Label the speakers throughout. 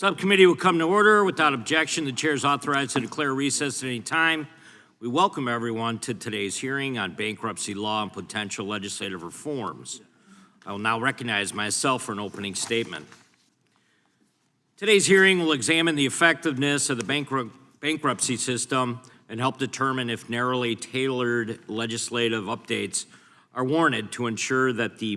Speaker 1: Subcommittee will come to order. Without objection, the chair is authorized to declare recess at any time. We welcome everyone to today's hearing on bankruptcy law and potential legislative reforms. I will now recognize myself for an opening statement. Today's hearing will examine the effectiveness of the bankruptcy system and help determine if narrowly tailored legislative updates are warranted to ensure that the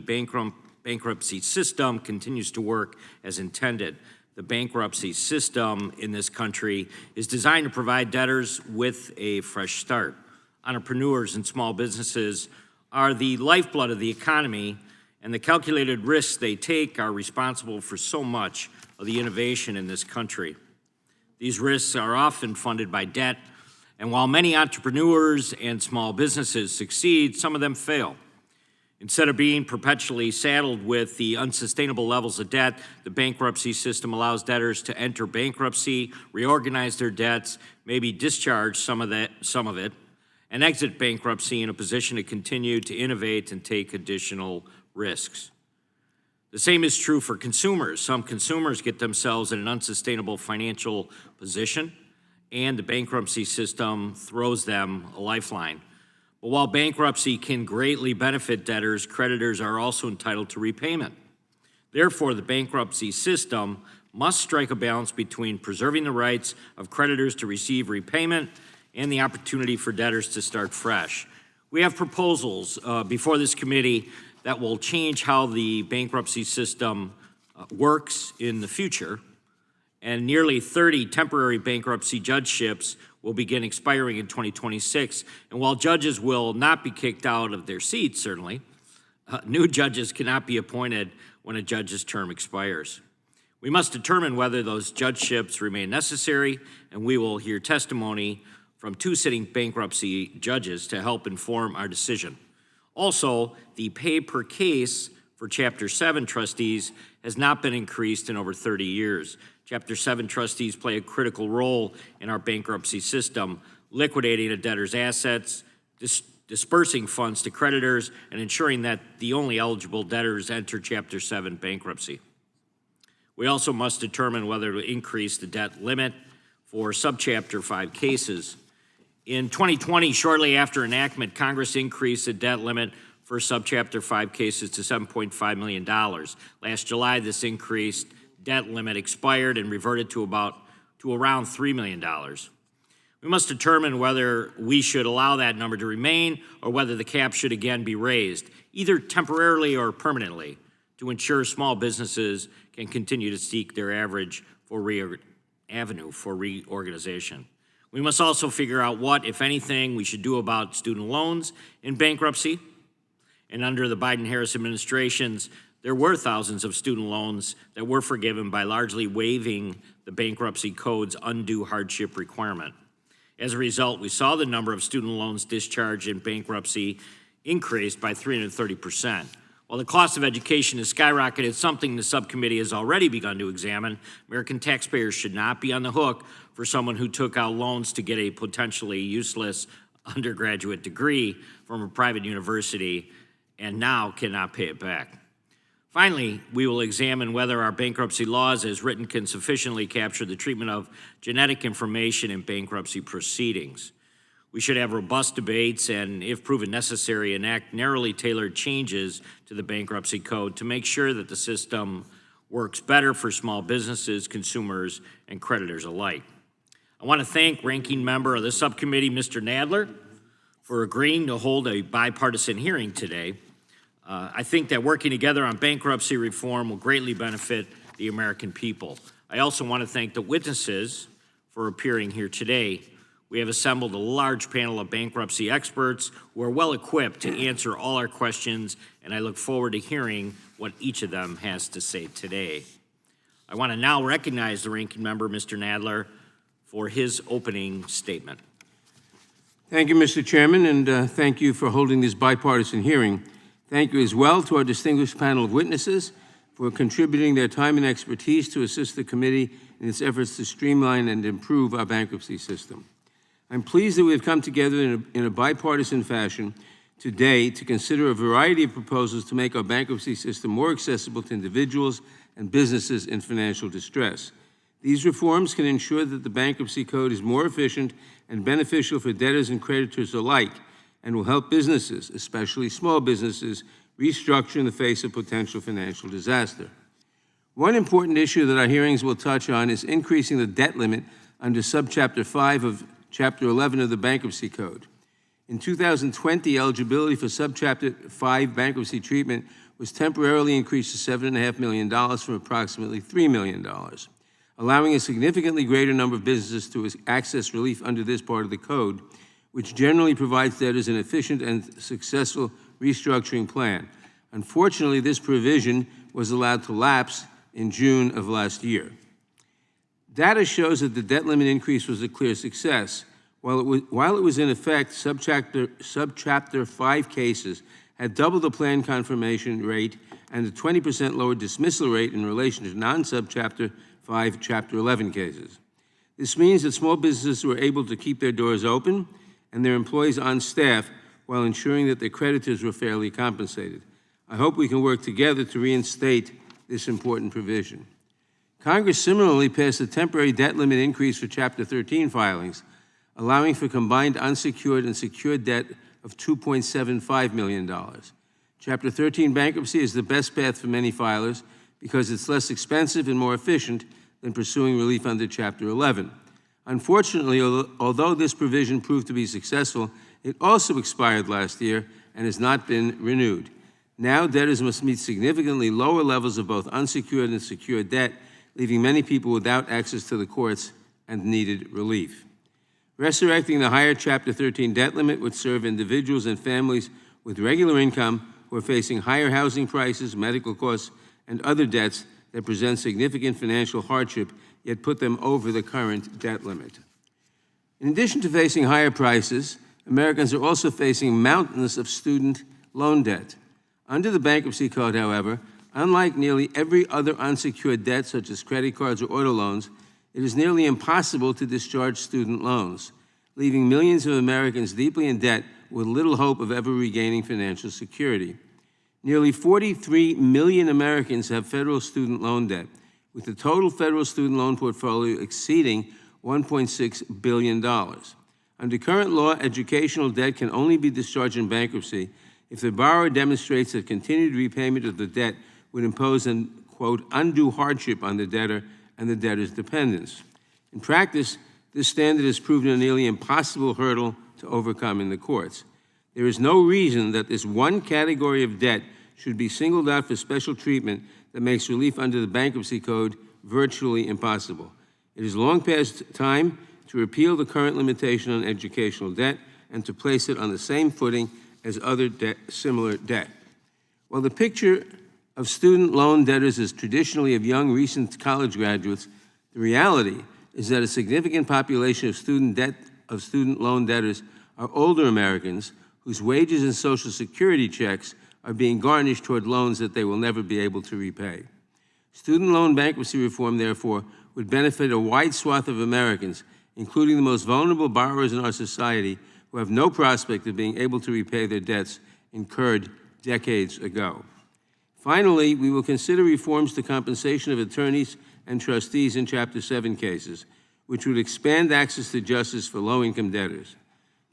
Speaker 1: bankruptcy system continues to work as intended. The bankruptcy system in this country is designed to provide debtors with a fresh start. Entrepreneurs and small businesses are the lifeblood of the economy, and the calculated risks they take are responsible for so much of the innovation in this country. These risks are often funded by debt, and while many entrepreneurs and small businesses succeed, some of them fail. Instead of being perpetually saddled with the unsustainable levels of debt, the bankruptcy system allows debtors to enter bankruptcy, reorganize their debts, maybe discharge some of it, and exit bankruptcy in a position to continue to innovate and take additional risks. The same is true for consumers. Some consumers get themselves in an unsustainable financial position, and the bankruptcy system throws them a lifeline. But while bankruptcy can greatly benefit debtors, creditors are also entitled to repayment. Therefore, the bankruptcy system must strike a balance between preserving the rights of creditors to receive repayment and the opportunity for debtors to start fresh. We have proposals before this committee that will change how the bankruptcy system works in the future, and nearly 30 temporary bankruptcy judgeships will begin expiring in 2026. And while judges will not be kicked out of their seats, certainly, new judges cannot be appointed when a judge's term expires. We must determine whether those judgeships remain necessary, and we will hear testimony from 2 sitting bankruptcy judges to help inform our decision. Also, the pay per case for Chapter 7 trustees has not been increased in over 30 years. Chapter 7 trustees play a critical role in our bankruptcy system, liquidating a debtor's assets, dispersing funds to creditors, and ensuring that the only eligible debtors enter Chapter 7 bankruptcy. We also must determine whether to increase the debt limit for Subchapter 5 cases. In 2020, shortly after enactment, Congress increased the debt limit for Subchapter 5 cases to $7.5 million. Last July, this increased debt limit expired and reverted to around $3 million. We must determine whether we should allow that number to remain or whether the cap should again be raised, either temporarily or permanently, to ensure small businesses can continue to seek their avenue for reorganization. We must also figure out what, if anything, we should do about student loans in bankruptcy. And under the Biden-Harris administrations, there were thousands of student loans that were forgiven by largely waiving the bankruptcy code's undue hardship requirement. As a result, we saw the number of student loans discharged in bankruptcy increased by 330%. While the cost of education has skyrocketed, something the subcommittee has already begun to examine, American taxpayers should not be on the hook for someone who took out loans to get a potentially useless undergraduate degree from a private university and now cannot pay it back. Finally, we will examine whether our bankruptcy laws as written can sufficiently capture the treatment of genetic information in bankruptcy proceedings. We should have robust debates and, if proven necessary, enact narrowly tailored changes to the bankruptcy code to make sure that the system works better for small businesses, consumers, and creditors alike. I want to thank Ranking Member of the Subcommittee, Mr. Nadler, for agreeing to hold a bipartisan hearing today. I think that working together on bankruptcy reform will greatly benefit the American people. I also want to thank the witnesses for appearing here today. We have assembled a large panel of bankruptcy experts who are well equipped to answer all our questions, and I look forward to hearing what each of them has to say today. I want to now recognize the Ranking Member, Mr. Nadler, for his opening statement.
Speaker 2: Thank you, Mr. Chairman, and thank you for holding this bipartisan hearing. Thank you as well to our distinguished panel of witnesses for contributing their time and expertise to assist the committee in its efforts to streamline and improve our bankruptcy system. I'm pleased that we have come together in a bipartisan fashion today to consider a variety of proposals to make our bankruptcy system more accessible to individuals and businesses in financial distress. These reforms can ensure that the bankruptcy code is more efficient and beneficial for debtors and creditors alike, and will help businesses, especially small businesses, restructure in the face of potential financial disaster. One important issue that our hearings will touch on is increasing the debt limit under Subchapter 5 of Chapter 11 of the Bankruptcy Code. In 2020, eligibility for Subchapter 5 bankruptcy treatment was temporarily increased to $7.5 million from approximately $3 million, allowing a significantly greater number of businesses to access relief under this part of the code, which generally provides debtors an efficient and successful restructuring plan. Unfortunately, this provision was allowed to lapse in June of last year. Data shows that the debt limit increase was a clear success. While it was in effect, Subchapter 5 cases had double the plan confirmation rate and a 20% lower dismissal rate in relation to non-Subchapter 5 Chapter 11 cases. This means that small businesses were able to keep their doors open and their employees on staff while ensuring that their creditors were fairly compensated. I hope we can work together to reinstate this important provision. Congress similarly passed a temporary debt limit increase for Chapter 13 filings, allowing for combined unsecured and secured debt of $2.75 million. Chapter 13 bankruptcy is the best path for many filers because it's less expensive and more efficient than pursuing relief under Chapter 11. Unfortunately, although this provision proved to be successful, it also expired last year and has not been renewed. Now, debtors must meet significantly lower levels of both unsecured and secured debt, leaving many people without access to the courts and needed relief. Resurrecting the higher Chapter 13 debt limit would serve individuals and families with regular income who are facing higher housing prices, medical costs, and other debts that present significant financial hardship, yet put them over the current debt limit. In addition to facing higher prices, Americans are also facing mountains of student loan debt. Under the Bankruptcy Code, however, unlike nearly every other unsecured debt, such as credit cards or auto loans, it is nearly impossible to discharge student loans, leaving millions of Americans deeply in debt with little hope of ever regaining financial security. Nearly 43 million Americans have federal student loan debt, with the total federal student loan portfolio exceeding $1.6 billion. Under current law, educational debt can only be discharged in bankruptcy if the borrower demonstrates that continued repayment of the debt would impose an, quote, undue hardship on the debtor and the debtor's dependents. In practice, this standard has proven a nearly impossible hurdle to overcome in the courts. There is no reason that this one category of debt should be singled out for special treatment that makes relief under the Bankruptcy Code virtually impossible. It is long past time to repeal the current limitation on educational debt and to place it on the same footing as other similar debt. While the picture of student loan debtors is traditionally of young, recent college graduates, the reality is that a significant population of student loan debtors are older Americans whose wages and Social Security checks are being garnished toward loans that they will never be able to repay. Student loan bankruptcy reform, therefore, would benefit a wide swath of Americans, including the most vulnerable borrowers in our society who have no prospect of being able to repay their debts incurred decades ago. Finally, we will consider reforms to compensation of attorneys and trustees in Chapter 7 cases, which would expand access to justice for low-income debtors.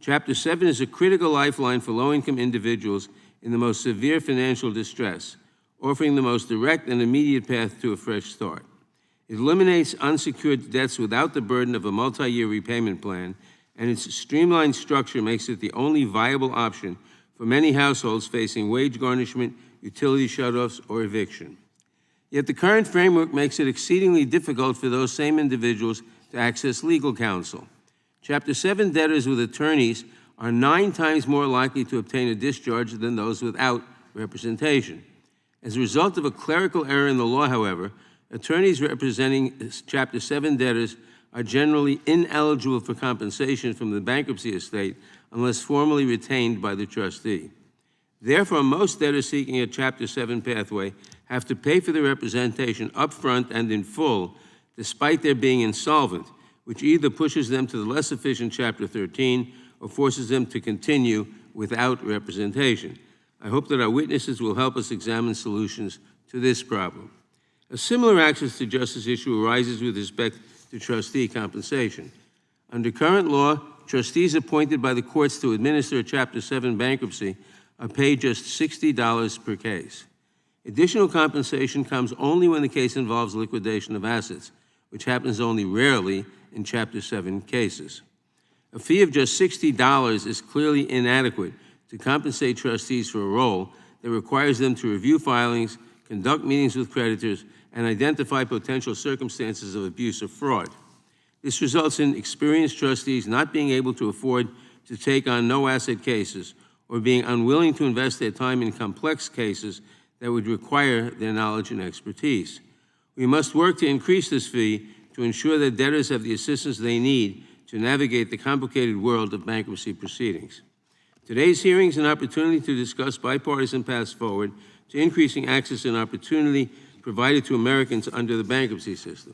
Speaker 2: Chapter 7 is a critical lifeline for low-income individuals in the most severe financial distress, offering the most direct and immediate path to a fresh start. It eliminates unsecured debts without the burden of a multi-year repayment plan, and its streamlined structure makes it the only viable option for many households facing wage garnishment, utility shutoffs, or eviction. Yet the current framework makes it exceedingly difficult for those same individuals to access legal counsel. Chapter 7 debtors with attorneys are 9 times more likely to obtain a discharge than those without representation. As a result of a clerical error in the law, however, attorneys representing Chapter 7 debtors are generally ineligible for compensation from the bankruptcy estate unless formally retained by the trustee. Therefore, most debtors seeking a Chapter 7 pathway have to pay for their representation upfront and in full, despite their being insolvent, which either pushes them to the less efficient Chapter 13 or forces them to continue without representation. I hope that our witnesses will help us examine solutions to this problem. A similar access to justice issue arises with respect to trustee compensation. Under current law, trustees appointed by the courts to administer a Chapter 7 bankruptcy are paid just $60 per case. Additional compensation comes only when the case involves liquidation of assets, which happens only rarely in Chapter 7 cases. A fee of just $60 is clearly inadequate to compensate trustees for a role that requires them to review filings, conduct meetings with creditors, and identify potential circumstances of abuse or fraud. This results in experienced trustees not being able to afford to take on no-asset cases or being unwilling to invest their time in complex cases that would require their knowledge and expertise. We must work to increase this fee to ensure that debtors have the assistance they need to navigate the complicated world of bankruptcy proceedings. Today's hearing is an opportunity to discuss bipartisan paths forward to increasing access and opportunity provided to Americans under the bankruptcy system.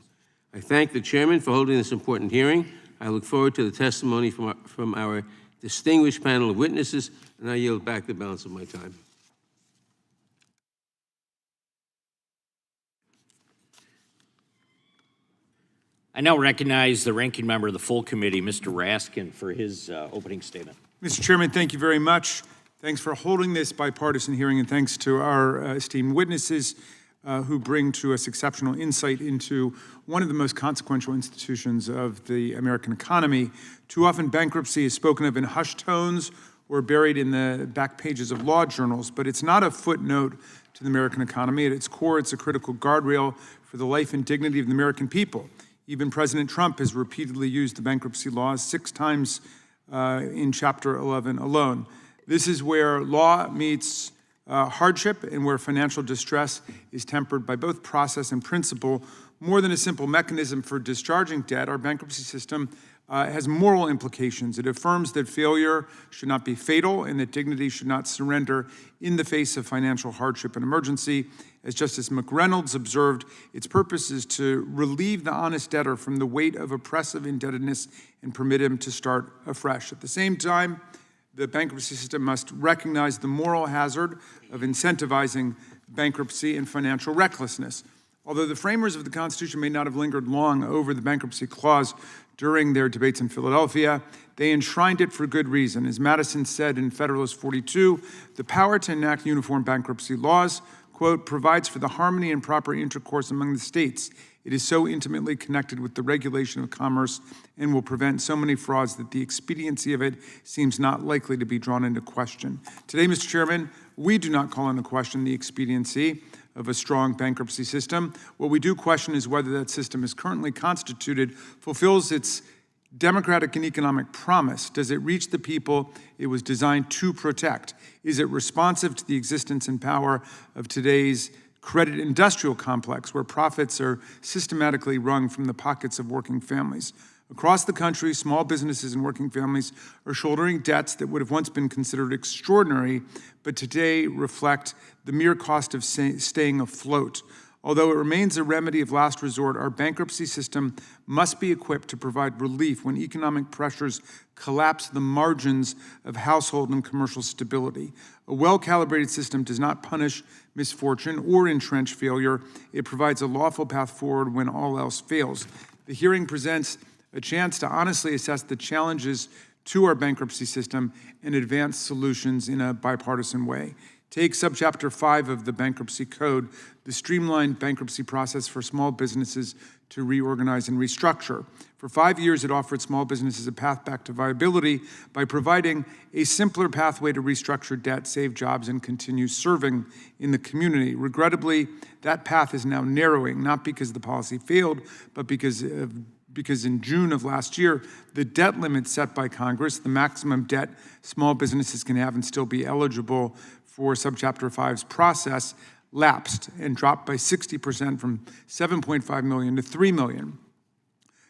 Speaker 2: I thank the chairman for holding this important hearing. I look forward to the testimony from our distinguished panel of witnesses, and I yield back the balance of my time.
Speaker 1: I now recognize the ranking member of the full committee, Mr. Raskin, for his opening statement.
Speaker 3: Mr. Chairman, thank you very much. Thanks for holding this bipartisan hearing, and thanks to our esteemed witnesses who bring to us exceptional insight into one of the most consequential institutions of the American economy. Too often, bankruptcy is spoken of in hushed tones or buried in the back pages of law journals, but it's not a footnote to the American economy. At its core, it's a critical guardrail for the life and dignity of the American people. Even President Trump has repeatedly used the bankruptcy laws 6 times in Chapter 11 alone. This is where law meets hardship and where financial distress is tempered by both process and principle. More than a simple mechanism for discharging debt, our bankruptcy system has moral implications. It affirms that failure should not be fatal and that dignity should not surrender in the face of financial hardship and emergency. As Justice McReynolds observed, its purpose is to relieve the honest debtor from the weight of oppressive indebtedness and permit him to start afresh. At the same time, the bankruptcy system must recognize the moral hazard of incentivizing bankruptcy and financial recklessness. Although the framers of the Constitution may not have lingered long over the bankruptcy clause during their debates in Philadelphia, they enshrined it for good reason. As Madison said in Federalist 42, the power to enact uniform bankruptcy laws, quote, provides for the harmony and proper intercourse among the states. It is so intimately connected with the regulation of commerce and will prevent so many frauds that the expediency of it seems not likely to be drawn into question. Today, Mr. Chairman, we do not call into question the expediency of a strong bankruptcy system. What we do question is whether that system as currently constituted fulfills its democratic and economic promise. Does it reach the people it was designed to protect? Is it responsive to the existence and power of today's credit industrial complex where profits are systematically wrung from the pockets of working families? Across the country, small businesses and working families are shouldering debts that would have once been considered extraordinary, but today reflect the mere cost of staying afloat. Although it remains a remedy of last resort, our bankruptcy system must be equipped to provide relief when economic pressures collapse the margins of household and commercial stability. A well-calibrated system does not punish misfortune or entrench failure. It provides a lawful path forward when all else fails. The hearing presents a chance to honestly assess the challenges to our bankruptcy system and advance solutions in a bipartisan way. Take Subchapter 5 of the Bankruptcy Code, the streamlined bankruptcy process for small businesses to reorganize and restructure. For 5 years, it offered small businesses a path back to viability by providing a simpler pathway to restructure debt, save jobs, and continue serving in the community. Regrettably, that path is now narrowing, not because the policy failed, but because in June of last year, the debt limit set by Congress, the maximum debt small businesses can have and still be eligible for Subchapter 5's process, lapsed and dropped by 60% from 7.5 million to 3 million.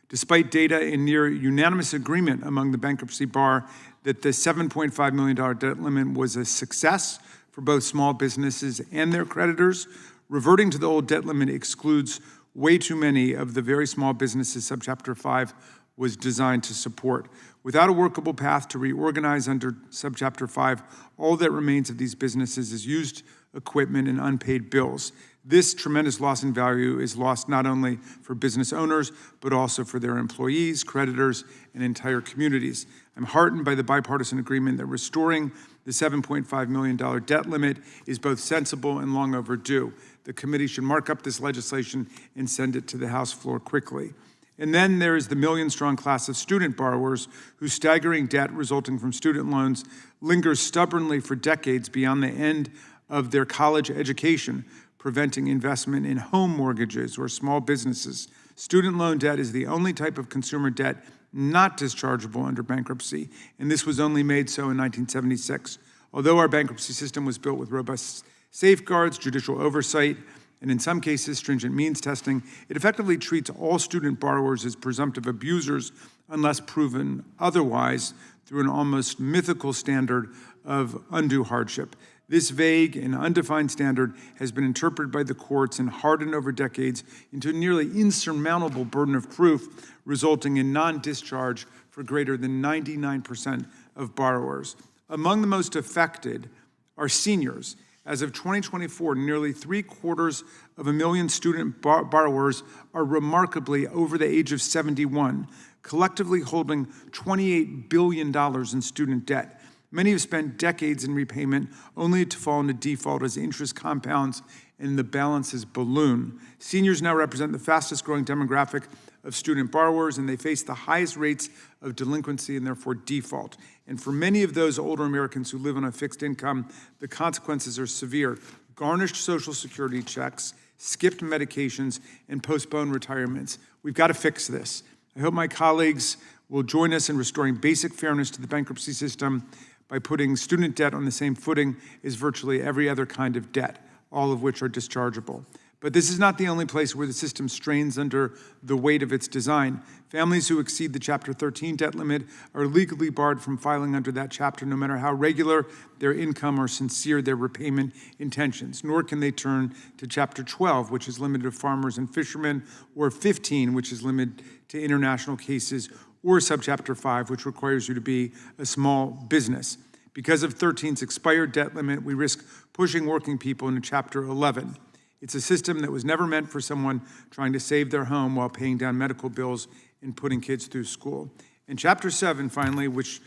Speaker 3: Despite data in near unanimous agreement among the bankruptcy bar that the $7.5 million debt limit was a success for both small businesses and their creditors, reverting to the old debt limit excludes way too many of the very small businesses Subchapter 5 was designed to support. Without a workable path to reorganize under Subchapter 5, all that remains of these businesses is used equipment and unpaid bills. This tremendous loss in value is lost not only for business owners, but also for their employees, creditors, and entire communities. I'm heartened by the bipartisan agreement that restoring the $7.5 million debt limit is both sensible and long overdue. The committee should mark up this legislation and send it to the House floor quickly. And then there is the million-strong class of student borrowers whose staggering debt resulting from student loans lingers stubbornly for decades beyond the end of their college education, preventing investment in home mortgages or small businesses. Student loan debt is the only type of consumer debt not dischargeable under bankruptcy, and this was only made so in 1976. Although our bankruptcy system was built with robust safeguards, judicial oversight, and in some cases stringent means testing, it effectively treats all student borrowers as presumptive abusers unless proven otherwise through an almost mythical standard of undue hardship. This vague and undefined standard has been interpreted by the courts and hardened over decades into a nearly insurmountable burden of proof, resulting in non-discharge for greater than 99% of borrowers. Among the most affected are seniors. As of 2024, nearly 750,000 student borrowers are remarkably over the age of 71, collectively holding $28 billion in student debt. Many have spent decades in repayment only to fall into default as interest compounds and the balances balloon. Seniors now represent the fastest growing demographic of student borrowers, and they face the highest rates of delinquency and therefore default. And for many of those older Americans who live on a fixed income, the consequences are severe. Garnished Social Security checks, skipped medications, and postponed retirements. We've got to fix this. I hope my colleagues will join us in restoring basic fairness to the bankruptcy system by putting student debt on the same footing as virtually every other kind of debt, all of which are dischargeable. But this is not the only place where the system strains under the weight of its design. Families who exceed the Chapter 13 debt limit are legally barred from filing under that chapter, no matter how regular their income or sincere their repayment intentions. Nor can they turn to Chapter 12, which is limited to farmers and fishermen, or 15, which is limited to international cases, or Subchapter 5, which requires you to be a small business. Because of 13's expired debt limit, we risk pushing working people into Chapter 11. It's a system that was never meant for someone trying to save their home while paying down medical bills and putting kids through school. And Chapter 7, finally, which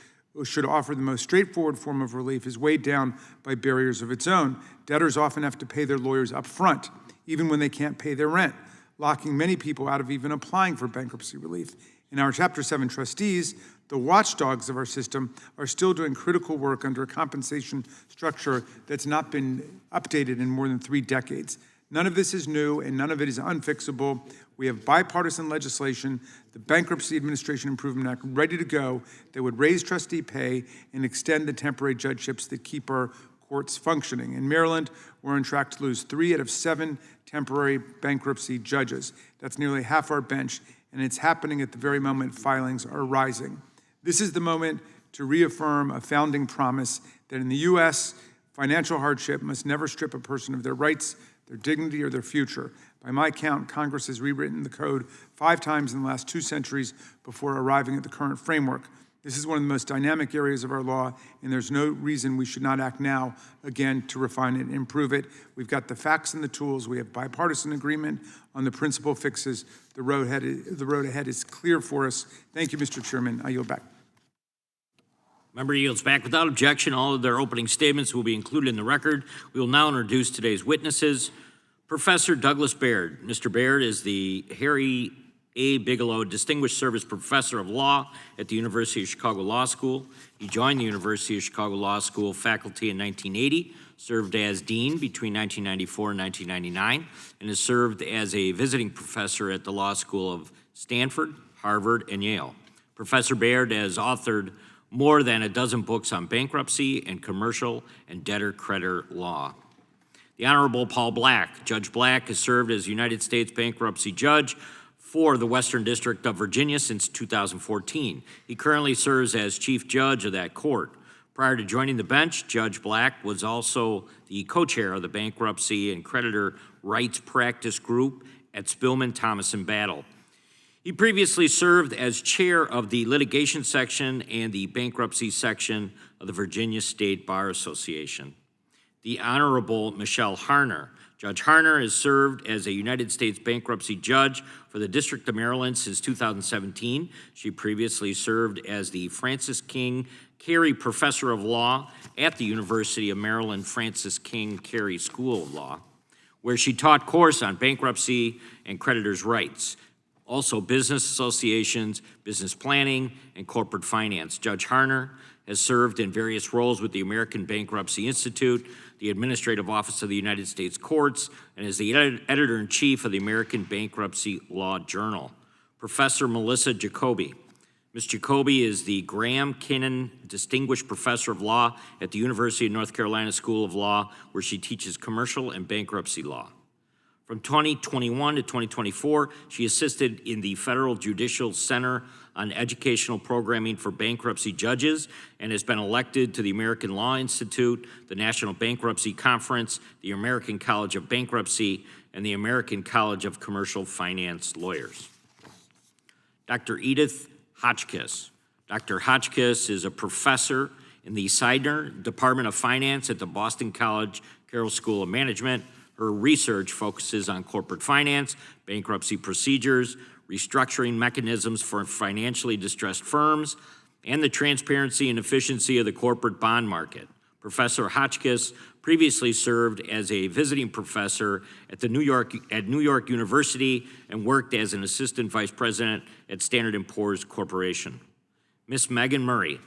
Speaker 3: should offer the most straightforward form of relief, is weighed down by barriers of its own. Debtors often have to pay their lawyers up front, even when they can't pay their rent, locking many people out of even applying for bankruptcy relief. And our Chapter 7 trustees, the watchdogs of our system, are still doing critical work under a compensation structure that's not been updated in more than 3 decades. None of this is new, and none of it is unfixable. We have bipartisan legislation, the Bankruptcy Administration Improvement Act, ready to go that would raise trustee pay and extend the temporary judgeships that keep our courts functioning. In Maryland, we're on track to lose 3 out of 7 temporary bankruptcy judges. That's nearly half our bench, and it's happening at the very moment filings are rising. This is the moment to reaffirm a founding promise that in the U.S., financial hardship must never strip a person of their rights, their dignity, or their future. By my count, Congress has rewritten the code 5 times in the last 2 centuries before arriving at the current framework. This is one of the most dynamic areas of our law, and there's no reason we should not act now, again, to refine it and improve it. We've got the facts and the tools. We have bipartisan agreement on the principal fixes. The road ahead is clear for us. Thank you, Mr. Chairman. I yield back.
Speaker 1: Member yields back without objection. All of their opening statements will be included in the record. We will now introduce today's witnesses. Professor Douglas Baird. Mr. Baird is the Harry A. Bigelow Distinguished Service Professor of Law at the University of Chicago Law School. He joined the University of Chicago Law School faculty in 1980, served as dean between 1994 and 1999, and has served as a visiting professor at the Law School of Stanford, Harvard, and Yale. Professor Baird has authored more than a dozen books on bankruptcy and commercial and debtor-creditor law. The Honorable Paul Black. Judge Black has served as United States bankruptcy judge for the Western District of Virginia since 2014. He currently serves as chief judge of that court. Prior to joining the bench, Judge Black was also the co-chair of the Bankruptcy and Creditor Rights Practice Group at Spillman, Thomas & Battle. He previously served as chair of the litigation section and the bankruptcy section of the Virginia State Bar Association. the Honorable Michelle Harner. Judge Harner has served as a United States bankruptcy judge for the District of Maryland since 2017. She previously served as the Francis King Carey Professor of Law at the University of Maryland Francis King Carey School of Law, where she taught course on bankruptcy and creditors' rights, also business associations, business planning, and corporate finance. Judge Harner has served in various roles with the American Bankruptcy Institute, the Administrative Office of the United States Courts, and is the editor-in-chief of the American Bankruptcy Law Journal. Professor Melissa Jacoby. Ms. Jacoby is the Graham Kinnan Distinguished Professor of Law at the University of North Carolina School of Law, where she teaches commercial and bankruptcy law. From 2021 to 2024, she assisted in the Federal Judicial Center on Educational Programming for Bankruptcy Judges and has been elected to the American Law Institute, the National Bankruptcy Conference, the American College of Bankruptcy, and the American College of Commercial Finance Lawyers. Dr. Edith Hotchkiss. Dr. Hotchkiss is a professor in the Seidner Department of Finance at the Boston College Carroll School of Management. Her research focuses on corporate finance, bankruptcy procedures, restructuring mechanisms for financially distressed firms, and the transparency and efficiency of the corporate bond market. Professor Hotchkiss previously served as a visiting professor at New York University and worked as an assistant vice president at Standard & Poor's Corporation. Ms. Megan Murray.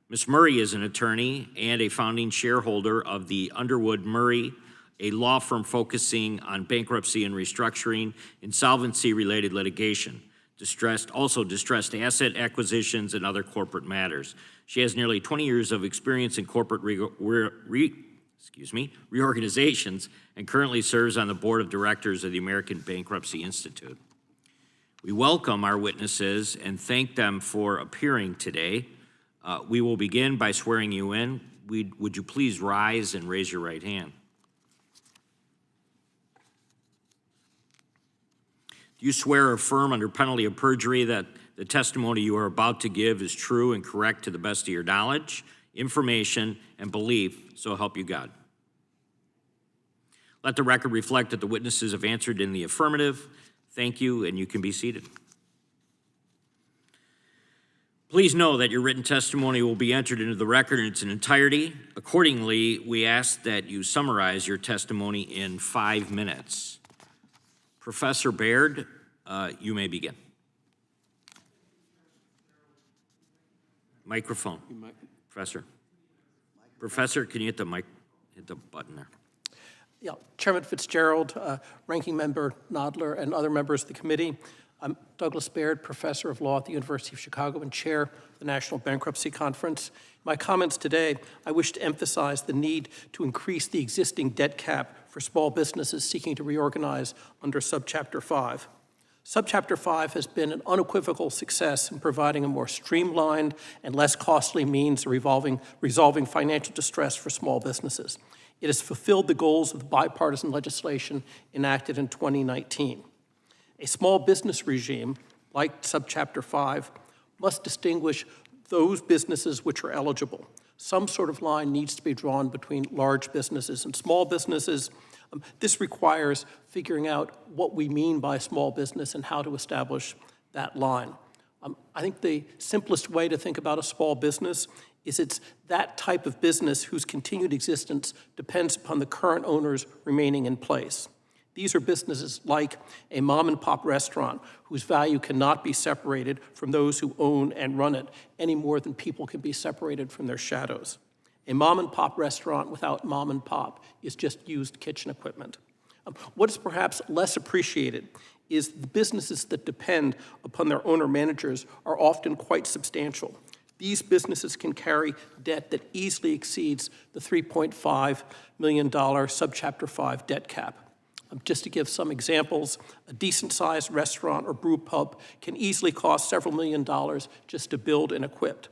Speaker 1: Ms. Murray is an attorney and a founding shareholder of the Underwood Murray, a law firm focusing on bankruptcy and restructuring, insolvency-related litigation, distressed asset acquisitions, and other corporate matters. She has nearly 20 years of experience in corporate reorganizations and currently serves on the board of directors of the American Bankruptcy Institute. We welcome our witnesses and thank them for appearing today. We will begin by swearing you in. Would you please rise and raise your right hand? Do you swear or affirm under penalty of perjury that the testimony you are about to give is true and correct to the best of your knowledge, information, and belief, so help you God? Let the record reflect that the witnesses have answered in the affirmative. Thank you, and you can be seated. Please know that your written testimony will be entered into the record in its entirety. Accordingly, we ask that you summarize your testimony in 5 minutes. Professor Baird, you may begin. Microphone. Professor. Professor, can you hit the mic, hit the button there?
Speaker 4: Yeah, Chairman Fitzgerald, Ranking Member Nodler, and other members of the committee. I'm Douglas Baird, Professor of Law at the University of Chicago and Chair of the National Bankruptcy Conference. In my comments today, I wish to emphasize the need to increase the existing debt cap for small businesses seeking to reorganize under Subchapter 5. Subchapter 5 has been an unequivocal success in providing a more streamlined and less costly means of resolving financial distress for small businesses. It has fulfilled the goals of the bipartisan legislation enacted in 2019. A small business regime, like Subchapter 5, must distinguish those businesses which are eligible. Some sort of line needs to be drawn between large businesses and small businesses. This requires figuring out what we mean by small business and how to establish that line. I think the simplest way to think about a small business is it's that type of business whose continued existence depends upon the current owners remaining in place. These are businesses like a mom-and-pop restaurant whose value cannot be separated from those who own and run it any more than people can be separated from their shadows. A mom-and-pop restaurant without mom-and-pop is just used kitchen equipment. What is perhaps less appreciated is the businesses that depend upon their owner-managers are often quite substantial. These businesses can carry debt that easily exceeds the $3.5 million Subchapter 5 debt cap. Just to give some examples, a decent-sized restaurant or brew pub can easily cost several $1 million just to build and equip.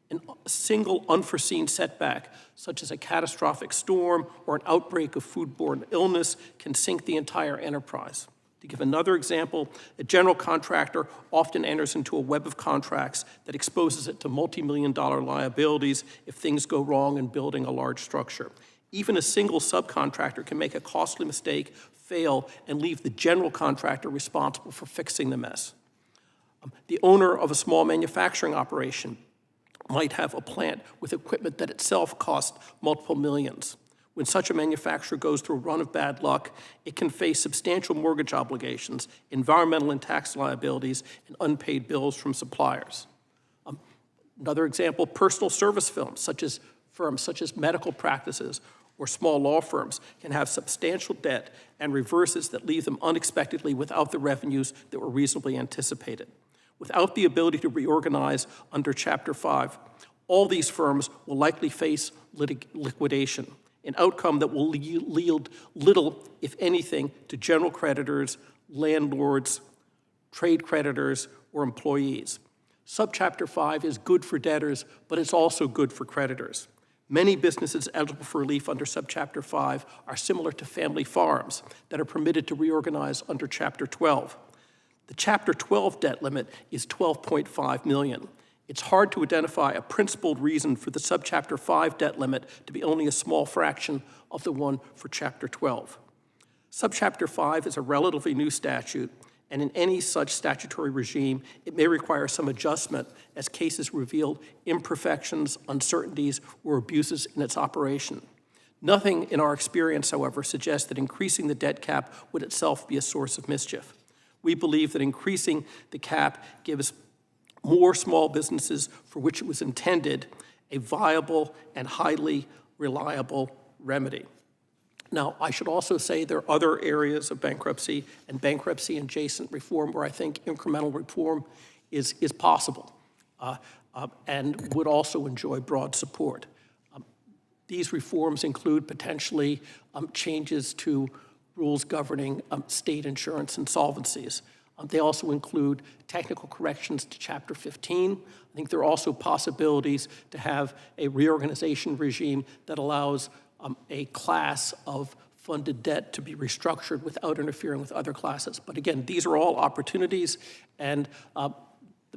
Speaker 4: A single unforeseen setback, such as a catastrophic storm or an outbreak of foodborne illness, can sink the entire enterprise. To give another example, a general contractor often enters into a web of contracts that exposes it to multi-million-dollar liabilities if things go wrong in building a large structure. Even a single subcontractor can make a costly mistake, fail, and leave the general contractor responsible for fixing the mess. The owner of a small manufacturing operation might have a plant with equipment that itself costs multiple millions. When such a manufacturer goes through a run of bad luck, it can face substantial mortgage obligations, environmental and tax liabilities, and unpaid bills from suppliers. Another example, personal service firms such as medical practices or small law firms can have substantial debt and reverses that leave them unexpectedly without the revenues that were reasonably anticipated. Without the ability to reorganize under Chapter 5, all these firms will likely face liquidation, an outcome that will yield little, if anything, to general creditors, landlords, trade creditors, or employees. Subchapter 5 is good for debtors, but it's also good for creditors. Many businesses eligible for relief under Subchapter 5 are similar to family farms that are permitted to reorganize under Chapter 12. The Chapter 12 debt limit is $12.5 million. It's hard to identify a principled reason for the Subchapter 5 debt limit to be only a small fraction of the one for Chapter 12. Subchapter 5 is a relatively new statute, and in any such statutory regime, it may require some adjustment as cases reveal imperfections, uncertainties, or abuses in its operation. Nothing in our experience, however, suggests that increasing the debt cap would itself be a source of mischief. We believe that increasing the cap gives more small businesses for which it was intended a viable and highly reliable remedy. Now, I should also say there are other areas of bankruptcy and bankruptcy-adjacent reform where I think incremental reform is possible and would also enjoy broad support. These reforms include potentially changes to rules governing state insurance insolvencies. They also include technical corrections to Chapter 15. I think there are also possibilities to have a reorganization regime that allows a class of funded debt to be restructured without interfering with other classes. But again, these are all opportunities, and the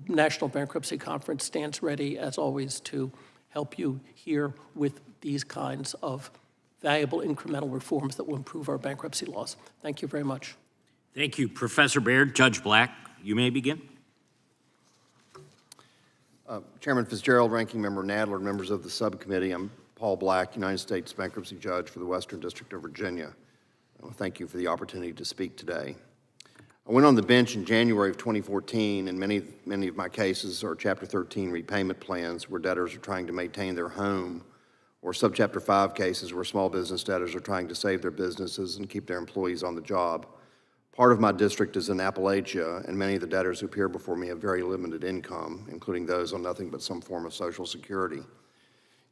Speaker 4: National Bankruptcy Conference stands ready, as always, to help you here with these kinds of valuable incremental reforms that will improve our bankruptcy laws. Thank you very much.
Speaker 1: Thank you, Professor Baird. Judge Black, you may begin.
Speaker 5: Chairman Fitzgerald, Ranking Member Nadler, members of the subcommittee, I'm Paul Black, United States Bankruptcy Judge for the Western District of Virginia. Thank you for the opportunity to speak today. I went on the bench in January of 2014, and many of my cases are Chapter 13 repayment plans where debtors are trying to maintain their home, or Subchapter 5 cases where small business debtors are trying to save their businesses and keep their employees on the job. Part of my district is in Appalachia, and many of the debtors who appear before me have very limited income, including those on nothing but some form of Social Security.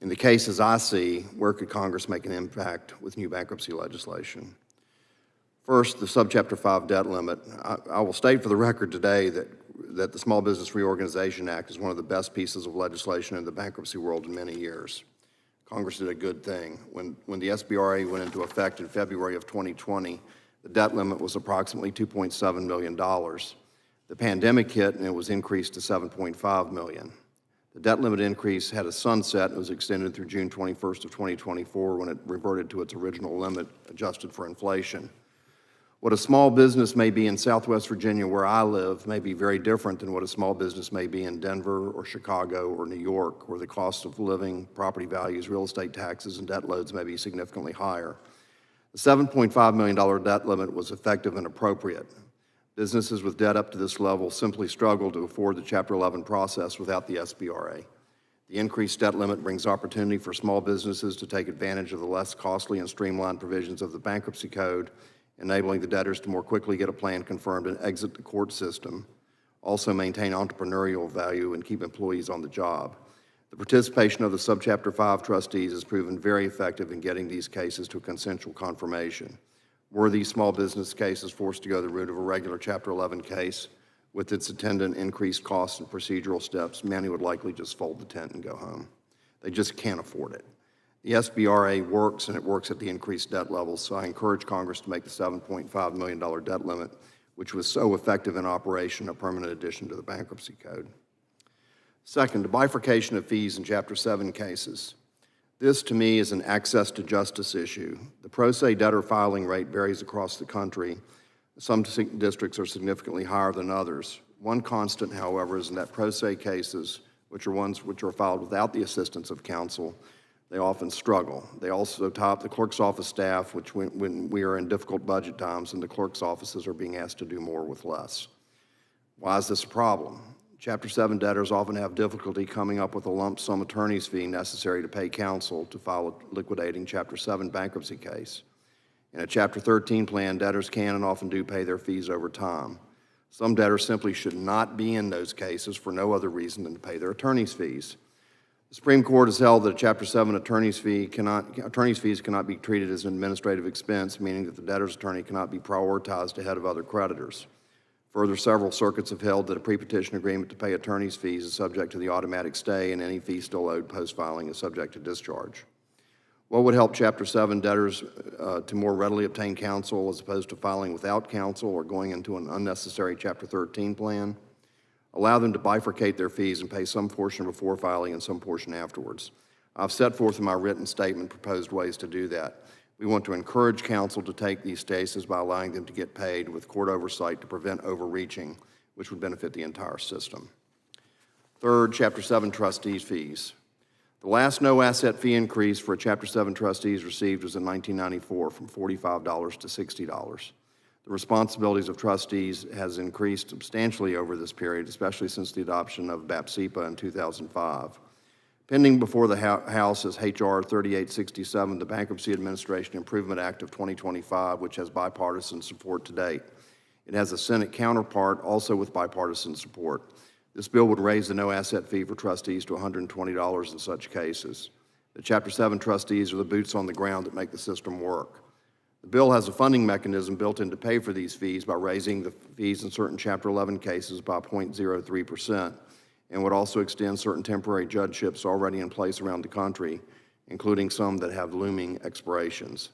Speaker 5: In the cases I see, where could Congress make an impact with new bankruptcy legislation? First, the Subchapter 5 debt limit. I will state for the record today that the Small Business Reorganization Act is one of the best pieces of legislation in the bankruptcy world in many years. Congress did a good thing. When the SBRA went into effect in February of 2020, the debt limit was approximately $2.7 million. The pandemic hit and it was increased to $7.5 million. The debt limit increase had a sunset and was extended through June 21st of 2024 when it reverted to its original limit adjusted for inflation. What a small business may be in Southwest Virginia, where I live, may be very different than what a small business may be in Denver or Chicago or New York, where the cost of living, property values, real estate taxes, and debt loads may be significantly higher. The $7.5 million debt limit was effective and appropriate. Businesses with debt up to this level simply struggle to afford the Chapter 11 process without the SBRA. The increased debt limit brings opportunity for small businesses to take advantage of the less costly and streamlined provisions of the Bankruptcy Code, enabling the debtors to more quickly get a plan confirmed and exit the court system, also maintain entrepreneurial value and keep employees on the job. The participation of the Subchapter 5 trustees has proven very effective in getting these cases to a consensual confirmation. Were these small business cases forced to go the route of a regular Chapter 11 case with its attendant increased costs and procedural steps, many would likely just fold the tent and go home. They just can't afford it. The SBRA works, and it works at the increased debt levels, so I encourage Congress to make the $7.5 million debt limit, which was so effective in operation, a permanent addition to the Bankruptcy Code. Second, the bifurcation of fees in Chapter 7 cases. This, to me, is an access to justice issue. The pro se debtor filing rate varies across the country. Some districts are significantly higher than others. One constant, however, is that pro se cases, which are ones which are filed without the assistance of counsel, they often struggle. They also top the clerk's office staff, which when we are in difficult budget times and the clerk's offices are being asked to do more with less. Why is this a problem? Chapter 7 debtors often have difficulty coming up with a lump sum attorney's fee necessary to pay counsel to file a liquidating Chapter 7 bankruptcy case. In a Chapter 13 plan, debtors can and often do pay their fees over time. Some debtors simply should not be in those cases for no other reason than to pay their attorney's fees. The Supreme Court has held that a Chapter 7 attorney's fees cannot be treated as an administrative expense, meaning that the debtor's attorney cannot be prioritized ahead of other creditors. Further, several circuits have held that a pre-petition agreement to pay attorney's fees is subject to the automatic stay, and any fee still owed post-filing is subject to discharge. What would help Chapter 7 debtors to more readily obtain counsel as opposed to filing without counsel or going into an unnecessary Chapter 13 plan? Allow them to bifurcate their fees and pay some portion before filing and some portion afterwards. I've set forth in my written statement proposed ways to do that. We want to encourage counsel to take these cases by allowing them to get paid with court oversight to prevent overreaching, which would benefit the entire system. Third, Chapter 7 trustees' fees. The last no-asset fee increase for a Chapter 7 trustees received was in 1994 from $45 to $60. The responsibilities of trustees has increased substantially over this period, especially since the adoption of BAPSIPA in 2005. Pending before the House is H.R. 3867, the Bankruptcy Administration Improvement Act of 2025, which has bipartisan support to date. It has a Senate counterpart also with bipartisan support. This bill would raise the no-asset fee for trustees to $120 in such cases. The Chapter 7 trustees are the boots on the ground that make the system work. The bill has a funding mechanism built in to pay for these fees by raising the fees in certain Chapter 11 cases by 0.03%, and would also extend certain temporary judgeships already in place around the country, including some that have looming expirations.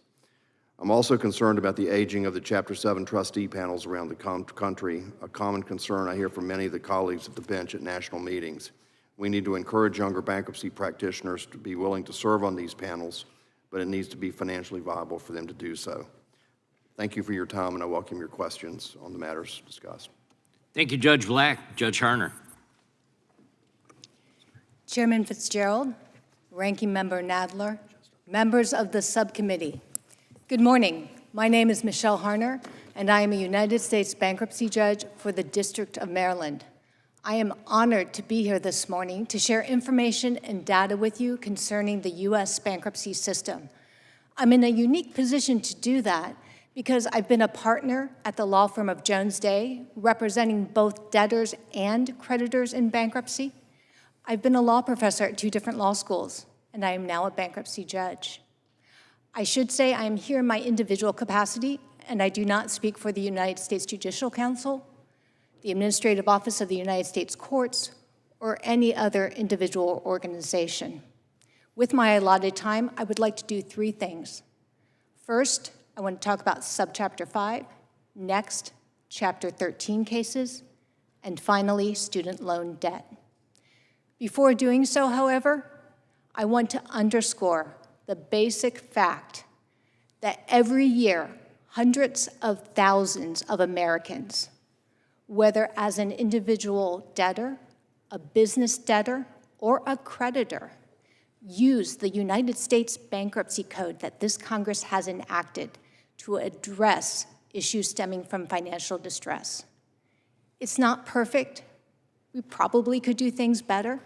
Speaker 5: I'm also concerned about the aging of the Chapter 7 trustee panels around the country, a common concern I hear from many of the colleagues at the bench at national meetings. We need to encourage younger bankruptcy practitioners to be willing to serve on these panels, but it needs to be financially viable for them to do so. Thank you for your time, and I welcome your questions on the matters discussed.
Speaker 1: Thank you, Judge Black. Judge Harner.
Speaker 6: Chairman Fitzgerald, Ranking Member Nadler, members of the subcommittee. Good morning. My name is Michelle Harner, and I am a United States bankruptcy judge for the District of Maryland. I am honored to be here this morning to share information and data with you concerning the U.S. bankruptcy system. I'm in a unique position to do that because I've been a partner at the law firm of Jones Day, representing both debtors and creditors in bankruptcy. I've been a law professor at 2 different law schools, and I am now a bankruptcy judge. I should say I am here in my individual capacity, and I do not speak for the United States Judicial Council, the Administrative Office of the United States Courts, or any other individual or organization. With my allotted time, I would like to do 3 things. First, I want to talk about Subchapter 5, next, Chapter 13 cases, and finally, student loan debt. Before doing so, however, I want to underscore the basic fact that every year, hundreds of thousands of Americans, whether as an individual debtor, a business debtor, or a creditor, use the United States Bankruptcy Code that this Congress has enacted to address issues stemming from financial distress. It's not perfect. We probably could do things better,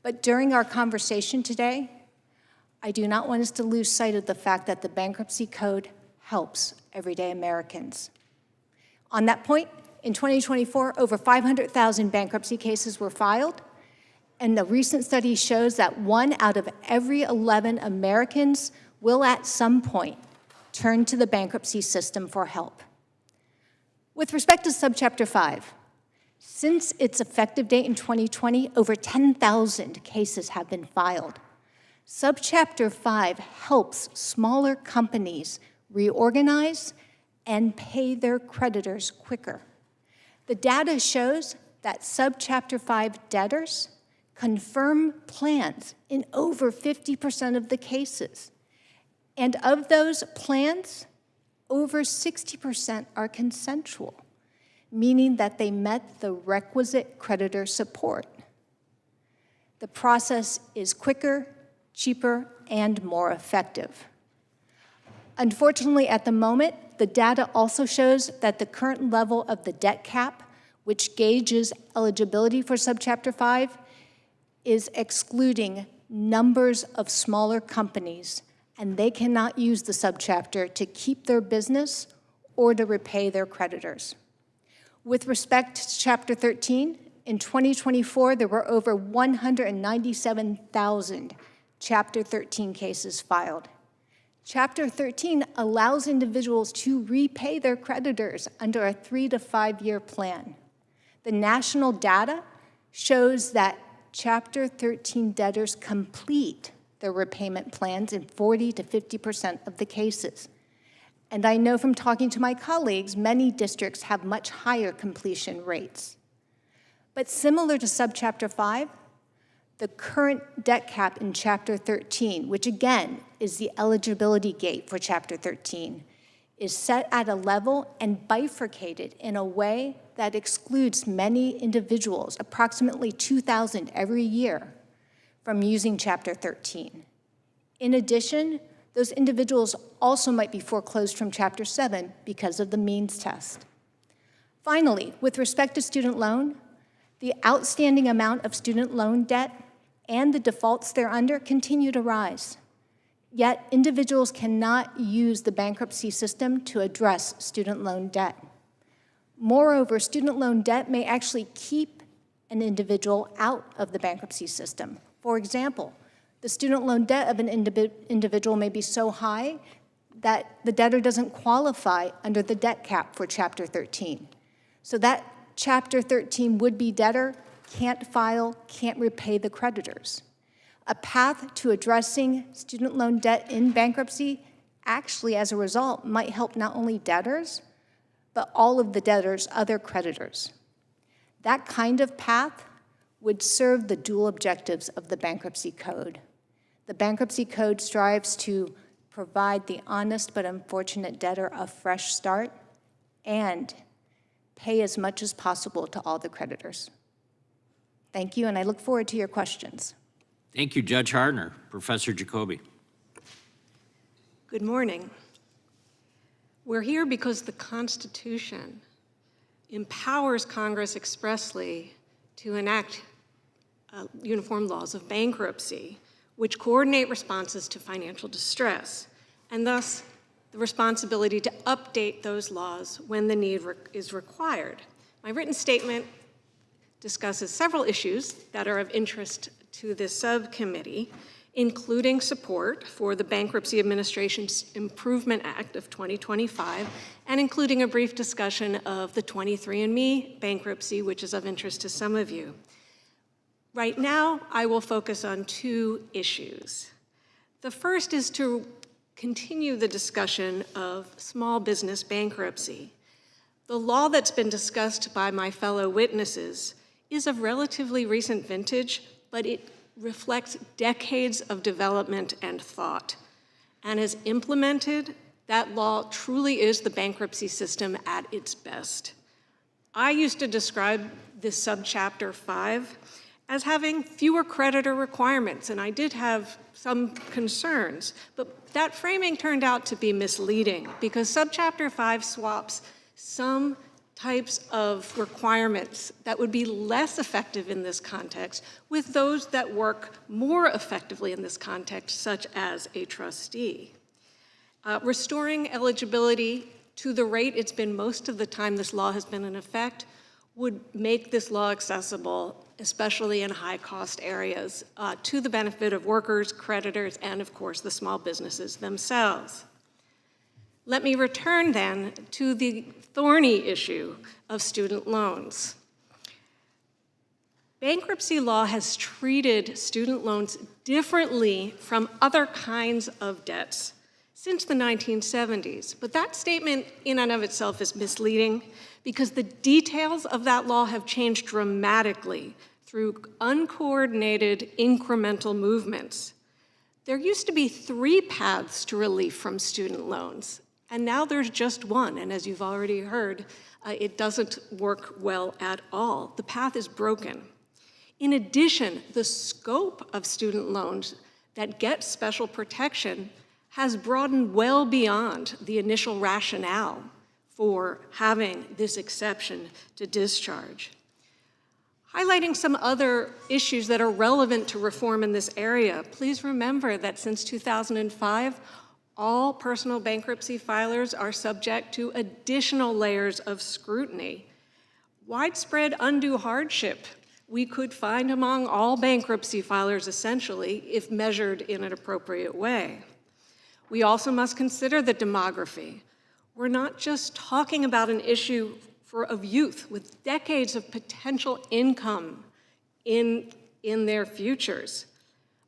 Speaker 6: but during our conversation today, I do not want us to lose sight of the fact that the Bankruptcy Code helps everyday Americans. On that point, in 2024, over 500,000 bankruptcy cases were filed, and the recent study shows that 1 out of every 11 Americans will at some point turn to the bankruptcy system for help. With respect to Subchapter 5, since its effective date in 2020, over 10,000 cases have been filed. Subchapter 5 helps smaller companies reorganize and pay their creditors quicker. The data shows that Subchapter 5 debtors confirm plans in over 50% of the cases. And of those plans, over 60% are consensual, meaning that they met the requisite creditor support. The process is quicker, cheaper, and more effective. Unfortunately, at the moment, the data also shows that the current level of the debt cap, which gauges eligibility for Subchapter 5, is excluding numbers of smaller companies, and they cannot use the subchapter to keep their business or to repay their creditors. With respect to Chapter 13, in 2024, there were over 197,000 Chapter 13 cases filed. Chapter 13 allows individuals to repay their creditors under a 3 to 5 year plan. The national data shows that Chapter 13 debtors complete their repayment plans in 40 to 50% of the cases. And I know from talking to my colleagues, many districts have much higher completion rates. But similar to Subchapter 5, the current debt cap in Chapter 13, which again is the eligibility gate for Chapter 13, is set at a level and bifurcated in a way that excludes many individuals, approximately 2,000 every year, from using Chapter 13. In addition, those individuals also might be foreclosed from Chapter 7 because of the means test. Finally, with respect to student loan, the outstanding amount of student loan debt and the defaults thereunder continue to rise. Yet, individuals cannot use the bankruptcy system to address student loan debt. Moreover, student loan debt may actually keep an individual out of the bankruptcy system. For example, the student loan debt of an individual may be so high that the debtor doesn't qualify under the debt cap for Chapter 13. So that Chapter 13 would-be debtor can't file, can't repay the creditors. A path to addressing student loan debt in bankruptcy actually, as a result, might help not only debtors, but all of the debtors' other creditors. That kind of path would serve the dual objectives of the Bankruptcy Code. The Bankruptcy Code strives to provide the honest but unfortunate debtor a fresh start and pay as much as possible to all the creditors. Thank you, and I look forward to your questions.
Speaker 1: Thank you, Judge Harner. Professor Jacoby.
Speaker 7: Good morning. We're here because the Constitution empowers Congress expressly to enact uniform laws of bankruptcy, which coordinate responses to financial distress, and thus the responsibility to update those laws when the need is required. My written statement discusses several issues that are of interest to this subcommittee, including support for the Bankruptcy Administration's Improvement Act of 2025, and including a brief discussion of the 23andMe bankruptcy, which is of interest to some of you. Right now, I will focus on two issues. The first is to continue the discussion of small business bankruptcy. The law that's been discussed by my fellow witnesses is of relatively recent vintage, but it reflects decades of development and thought. And as implemented, that law truly is the bankruptcy system at its best. I used to describe this subchapter 5 as having fewer creditor requirements, and I did have some concerns, but that framing turned out to be misleading because subchapter 5 swaps some types of requirements that would be less effective in this context with those that work more effectively in this context, such as a trustee. Restoring eligibility to the rate it's been most of the time this law has been in effect would make this law accessible, especially in high-cost areas, to the benefit of workers, creditors, and of course the small businesses themselves. Let me return then to the thorny issue of student loans. Bankruptcy law has treated student loans differently from other kinds of debts since the 1970s, but that statement in and of itself is misleading because the details of that law have changed dramatically through uncoordinated incremental movements. There used to be 3 paths to relief from student loans, and now there's just one, and as you've already heard, it doesn't work well at all. The path is broken. In addition, the scope of student loans that get special protection has broadened well beyond the initial rationale for having this exception to discharge. Highlighting some other issues that are relevant to reform in this area, please remember that since 2005, all personal bankruptcy filers are subject to additional layers of scrutiny. Widespread undue hardship we could find among all bankruptcy filers, essentially, if measured in an appropriate way. We also must consider the demography. We're not just talking about an issue of youth with decades of potential income in their futures.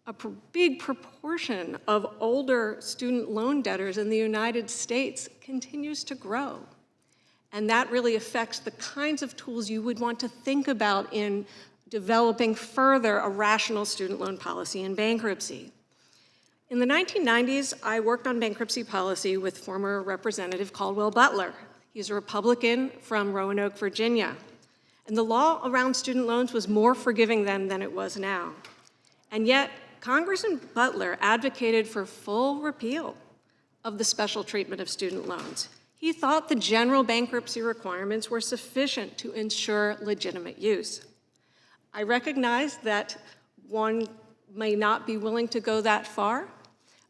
Speaker 7: A big proportion of older student loan debtors in the United States continues to grow. And that really affects the kinds of tools you would want to think about in developing further a rational student loan policy in bankruptcy. In the 1990s, I worked on bankruptcy policy with former Representative Caldwell Butler. He's a Republican from Roanoke, Virginia. And the law around student loans was more forgiving then than it was now. And yet, Congressman Butler advocated for full repeal of the special treatment of student loans. He thought the general bankruptcy requirements were sufficient to ensure legitimate use. I recognize that one may not be willing to go that far,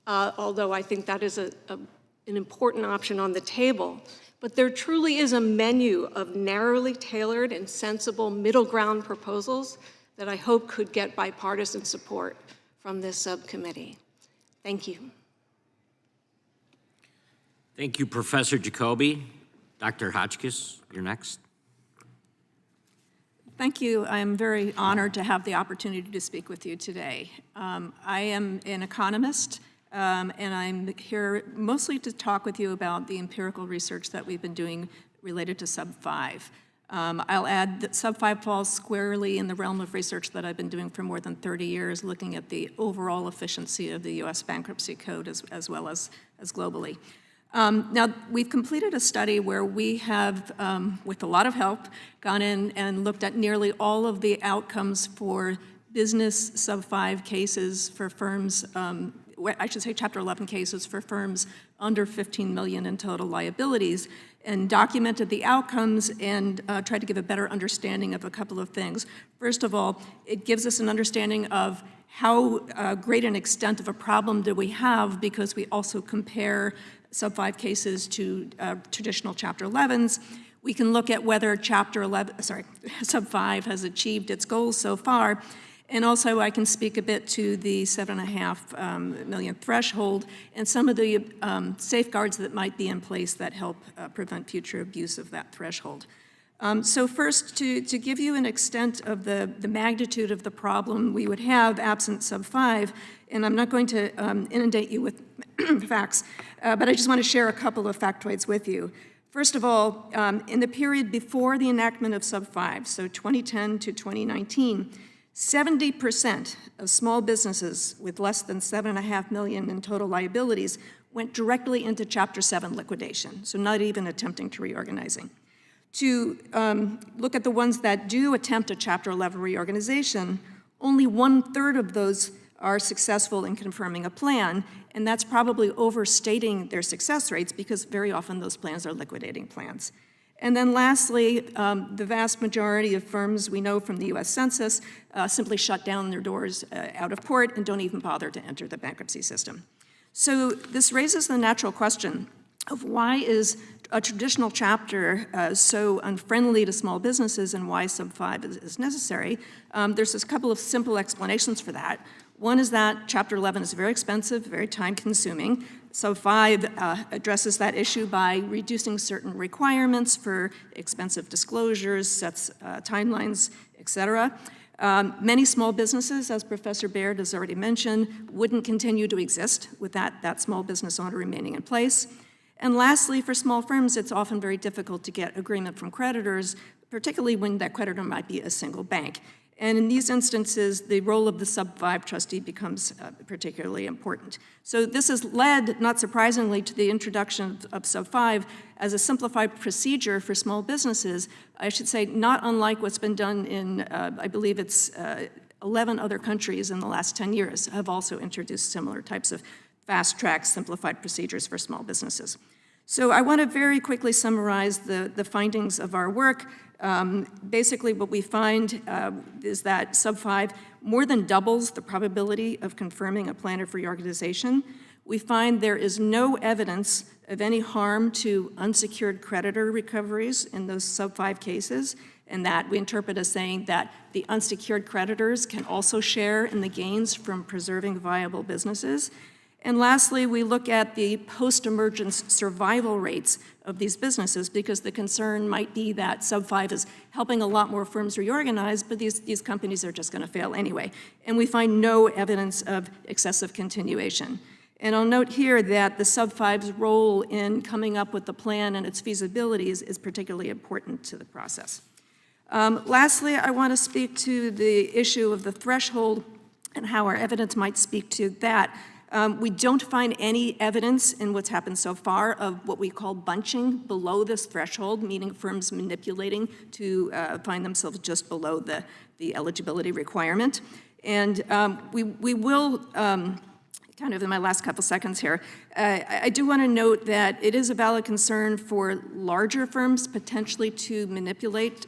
Speaker 7: although I think that is an important option on the table. But there truly is a menu of narrowly tailored and sensible middle ground proposals that I hope could get bipartisan support from this subcommittee. Thank you.
Speaker 1: Thank you, Professor Jacoby. Dr. Hotchkiss, you're next.
Speaker 8: Thank you. I'm very honored to have the opportunity to speak with you today. I am an economist, and I'm here mostly to talk with you about the empirical research that we've been doing related to Sub-5. I'll add that Sub-5 falls squarely in the realm of research that I've been doing for more than 30 years, looking at the overall efficiency of the U.S. Bankruptcy Code as well as globally. Now, we've completed a study where we have, with a lot of help, gone in and looked at nearly all of the outcomes for business Sub-5 cases for firms, I should say Chapter 11 cases for firms under 15 million in total liabilities, and documented the outcomes and tried to give a better understanding of a couple of things. First of all, it gives us an understanding of how great an extent of a problem do we have, because we also compare Sub-5 cases to traditional Chapter 11s. We can look at whether Sub-5 has achieved its goals so far. And also I can speak a bit to the 7.5 million threshold and some of the safeguards that might be in place that help prevent future abuse of that threshold. So first, to give you an extent of the magnitude of the problem we would have absent Sub-5, and I'm not going to inundate you with facts, but I just want to share a couple of factoids with you. First of all, in the period before the enactment of Sub-5, so 2010 to 2019, 70% of small businesses with less than 7.5 million in total liabilities went directly into Chapter 7 liquidation, so not even attempting to reorganizing. To look at the ones that do attempt a Chapter 11 reorganization, only 1/3 of those are successful in confirming a plan, and that's probably overstating their success rates because very often those plans are liquidating plans. And then lastly, the vast majority of firms we know from the US Census simply shut down their doors out of court and don't even bother to enter the bankruptcy system. So this raises the natural question of why is a traditional chapter so unfriendly to small businesses and why Sub-5 is necessary. There's a couple of simple explanations for that. One is that Chapter 11 is very expensive, very time-consuming. Sub-5 addresses that issue by reducing certain requirements for expensive disclosures, sets timelines, et cetera. Many small businesses, as Professor Baird has already mentioned, wouldn't continue to exist with that small business owner remaining in place. And lastly, for small firms, it's often very difficult to get agreement from creditors, particularly when that creditor might be a single bank. And in these instances, the role of the sub-5 trustee becomes particularly important. So this has led, not surprisingly, to the introduction of sub-5 as a simplified procedure for small businesses, I should say, not unlike what's been done in, I believe it's 11 other countries in the last 10 years have also introduced similar types of fast-track simplified procedures for small businesses. So I want to very quickly summarize the findings of our work. Basically, what we find is that sub-5 more than doubles the probability of confirming a plan of reorganization. We find there is no evidence of any harm to unsecured creditor recoveries in those sub-5 cases, and that we interpret as saying that the unsecured creditors can also share in the gains from preserving viable businesses. And lastly, we look at the post-emergence survival rates of these businesses, because the concern might be that sub-5 is helping a lot more firms reorganize, but these companies are just going to fail anyway. And we find no evidence of excessive continuation. And I'll note here that the sub-5's role in coming up with the plan and its feasibility is particularly important to the process. Lastly, I want to speak to the issue of the threshold and how our evidence might speak to that. We don't find any evidence in what's happened so far of what we call bunching below this threshold, meaning firms manipulating to find themselves just below the eligibility requirement. And we will, kind of in my last couple seconds here, I do want to note that it is a valid concern for larger firms potentially to manipulate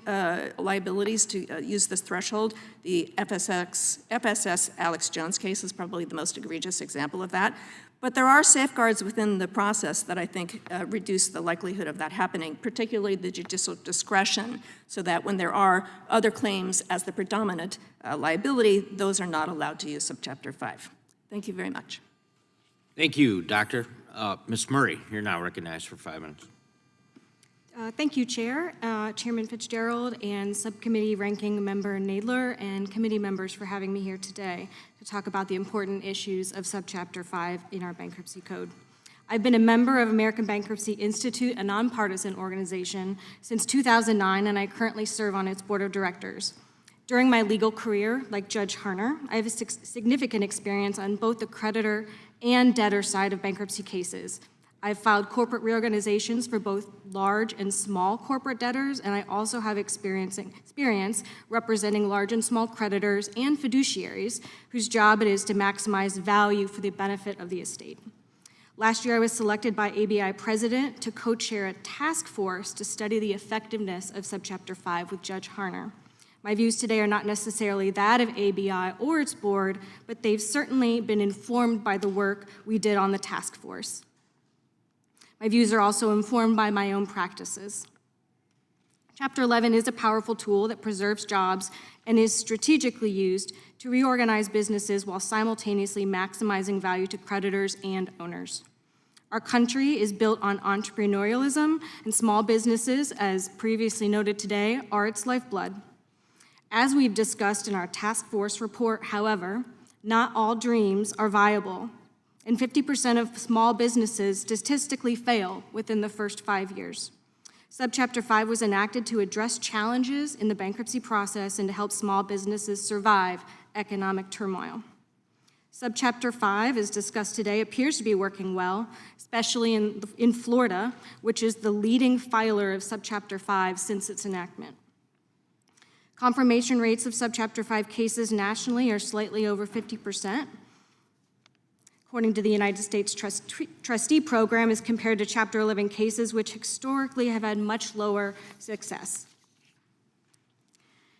Speaker 8: liabilities to use this threshold. The FSS Alex Jones case is probably the most egregious example of that. But there are safeguards within the process that I think reduce the likelihood of that happening, particularly the judicial discretion, so that when there are other claims as the predominant liability, those are not allowed to use Subchapter 5. Thank you very much.
Speaker 1: Thank you, Doctor. Ms. Murray, you're now recognized for 5 minutes.
Speaker 9: Thank you, Chair, Chairman Fitzgerald, and Subcommittee Ranking Member Nadler, and committee members for having me here today to talk about the important issues of Subchapter 5 in our Bankruptcy Code. I've been a member of American Bankruptcy Institute, a nonpartisan organization, since 2009, and I currently serve on its board of directors. During my legal career, like Judge Harner, I have a significant experience on both the creditor and debtor side of bankruptcy cases. I've filed corporate reorganizations for both large and small corporate debtors, and I also have experience representing large and small creditors and fiduciaries whose job it is to maximize value for the benefit of the estate. Last year, I was selected by ABI President to co-chair a task force to study the effectiveness of Subchapter 5 with Judge Harner. My views today are not necessarily that of ABI or its board, but they've certainly been informed by the work we did on the task force. My views are also informed by my own practices. Chapter 11 is a powerful tool that preserves jobs and is strategically used to reorganize businesses while simultaneously maximizing value to creditors and owners. Our country is built on entrepreneurialism, and small businesses, as previously noted today, are its lifeblood. As we've discussed in our task force report, however, not all dreams are viable, and 50% of small businesses statistically fail within the first 5 years. Subchapter 5 was enacted to address challenges in the bankruptcy process and to help small businesses survive economic turmoil. Subchapter 5, as discussed today, appears to be working well, especially in Florida, which is the leading filer of Subchapter 5 since its enactment. Confirmation rates of Subchapter 5 cases nationally are slightly over 50%. According to the United States Trustee Program, as compared to Chapter 11 cases, which historically have had much lower success.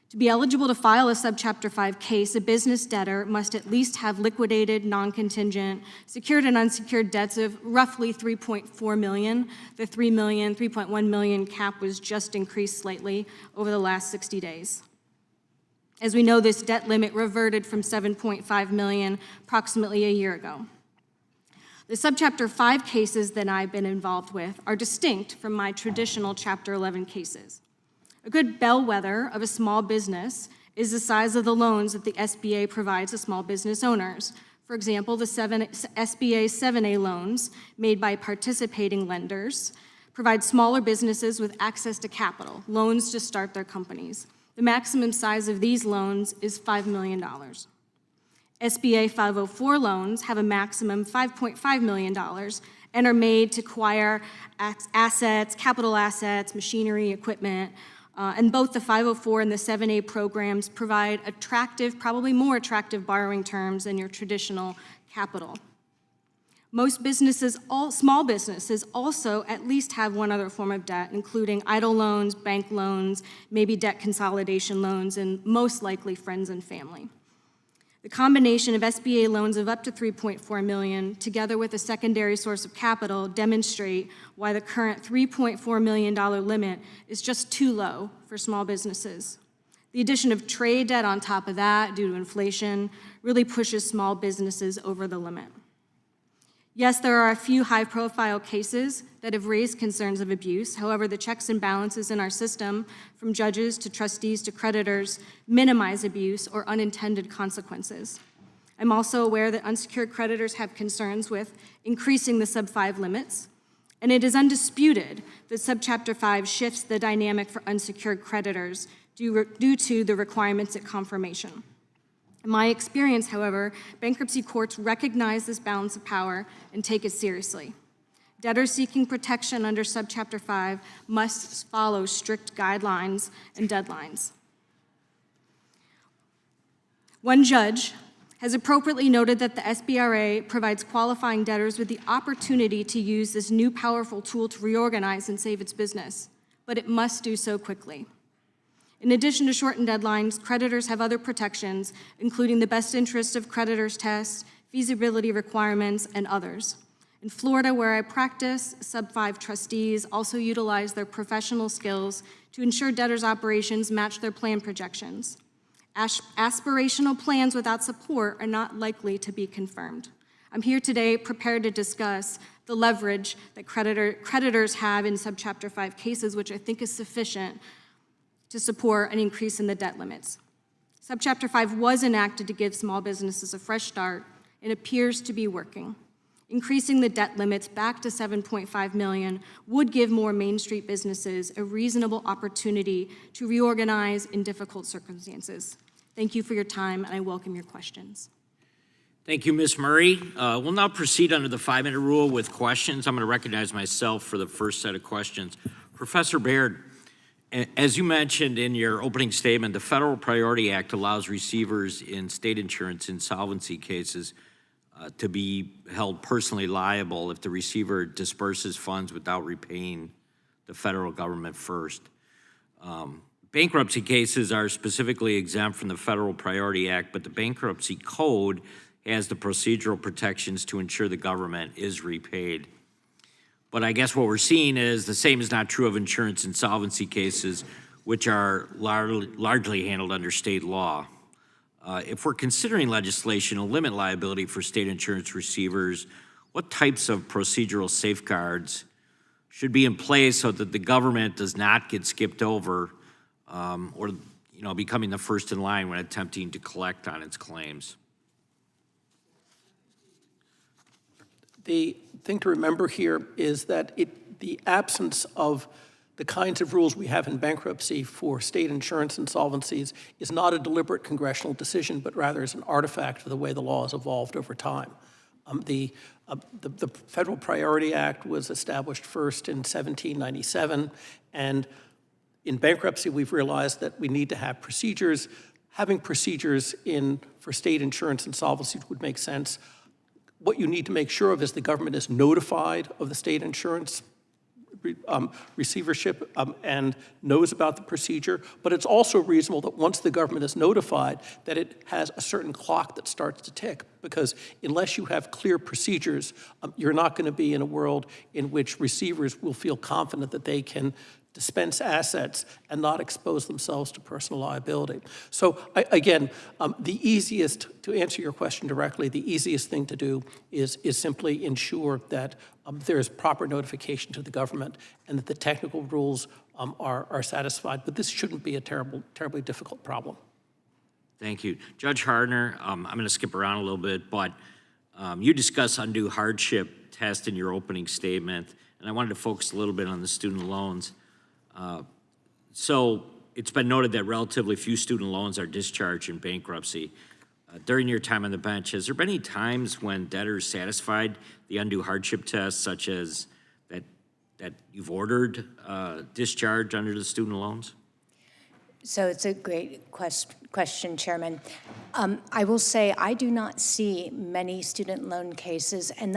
Speaker 9: To be eligible to file a Subchapter 5 case, a business debtor must at least have liquidated, non-contingent, secured and unsecured debts of roughly $3.4 million. The $3.1 million cap was just increased slightly over the last 60 days. As we know, this debt limit reverted from $7.5 million approximately a year ago. The Subchapter 5 cases that I've been involved with are distinct from my traditional Chapter 11 cases. A good bellwether of a small business is the size of the loans that the SBA provides to small business owners. For example, the SBA 7A loans made by participating lenders provide smaller businesses with access to capital, loans to start their companies. The maximum size of these loans is $5 million. SBA 504 loans have a maximum $5.5 million and are made to acquire assets, capital assets, machinery, equipment, and both the 504 and the 7A programs provide attractive, probably more attractive borrowing terms than your traditional capital. Most businesses, small businesses, also at least have one other form of debt, including idle loans, bank loans, maybe debt consolidation loans, and most likely friends and family. The combination of SBA loans of up to $3.4 million, together with a secondary source of capital, demonstrate why the current $3.4 million limit is just too low for small businesses. The addition of trade debt on top of that, due to inflation, really pushes small businesses over the limit. Yes, there are a few high-profile cases that have raised concerns of abuse. However, the checks and balances in our system, from judges to trustees to creditors, minimize abuse or unintended consequences. I'm also aware that unsecured creditors have concerns with increasing the sub-5 limits, and it is undisputed that Subchapter 5 shifts the dynamic for unsecured creditors due to the requirements at confirmation. In my experience, however, bankruptcy courts recognize this balance of power and take it seriously. Debtors seeking protection under Subchapter 5 must follow strict guidelines and deadlines. One judge has appropriately noted that the SBRA provides qualifying debtors with the opportunity to use this new powerful tool to reorganize and save its business, but it must do so quickly. In addition to shortened deadlines, creditors have other protections, including the best interest of creditors test, feasibility requirements, and others. In Florida, where I practice, Sub-5 trustees also utilize their professional skills to ensure debtors' operations match their plan projections. Aspirational plans without support are not likely to be confirmed. I'm here today prepared to discuss the leverage that creditors have in Subchapter 5 cases, which I think is sufficient to support an increase in the debt limits. Subchapter 5 was enacted to give small businesses a fresh start and appears to be working. Increasing the debt limits back to $7.5 million would give more Main Street businesses a reasonable opportunity to reorganize in difficult circumstances. Thank you for your time, and I welcome your questions.
Speaker 1: Thank you, Ms. Murray. We'll now proceed under the 5-minute rule with questions. I'm going to recognize myself for the first set of questions. Professor Baird, as you mentioned in your opening statement, the Federal Priority Act allows receivers in state insurance insolvency cases to be held personally liable if the receiver disperses funds without repaying the federal government first. Bankruptcy cases are specifically exempt from the Federal Priority Act, but the Bankruptcy Code has the procedural protections to ensure the government is repaid. But I guess what we're seeing is the same is not true of insurance insolvency cases, which are largely handled under state law. If we're considering legislation to limit liability for state insurance receivers, what types of procedural safeguards should be in place so that the government does not get skipped over or becoming the first in line when attempting to collect on its claims?
Speaker 4: The thing to remember here is that the absence of the kinds of rules we have in bankruptcy for state insurance insolvencies is not a deliberate congressional decision, but rather is an artifact of the way the law has evolved over time. The Federal Priority Act was established first in 1797, and in bankruptcy we've realized that we need to have procedures. Having procedures for state insurance insolvencies would make sense. What you need to make sure of is the government is notified of the state insurance receivership and knows about the procedure, but it's also reasonable that once the government is notified that it has a certain clock that starts to tick, because unless you have clear procedures, you're not going to be in a world in which receivers will feel confident that they can dispense assets and not expose themselves to personal liability. So again, the easiest, to answer your question directly, the easiest thing to do is simply ensure that there is proper notification to the government and that the technical rules are satisfied. But this shouldn't be a terribly difficult problem.
Speaker 1: Thank you. Judge Harner, I'm going to skip around a little bit, but you discussed undue hardship test in your opening statement, and I wanted to focus a little bit on the student loans. So It's been noted that relatively few student loans are discharged in bankruptcy. During your time on the bench, has there been any times when debtors satisfied the undue hardship test, such as that you've ordered discharge under the student loans?
Speaker 6: So it's a great question, Chairman. I will say I do not see many student loan cases, and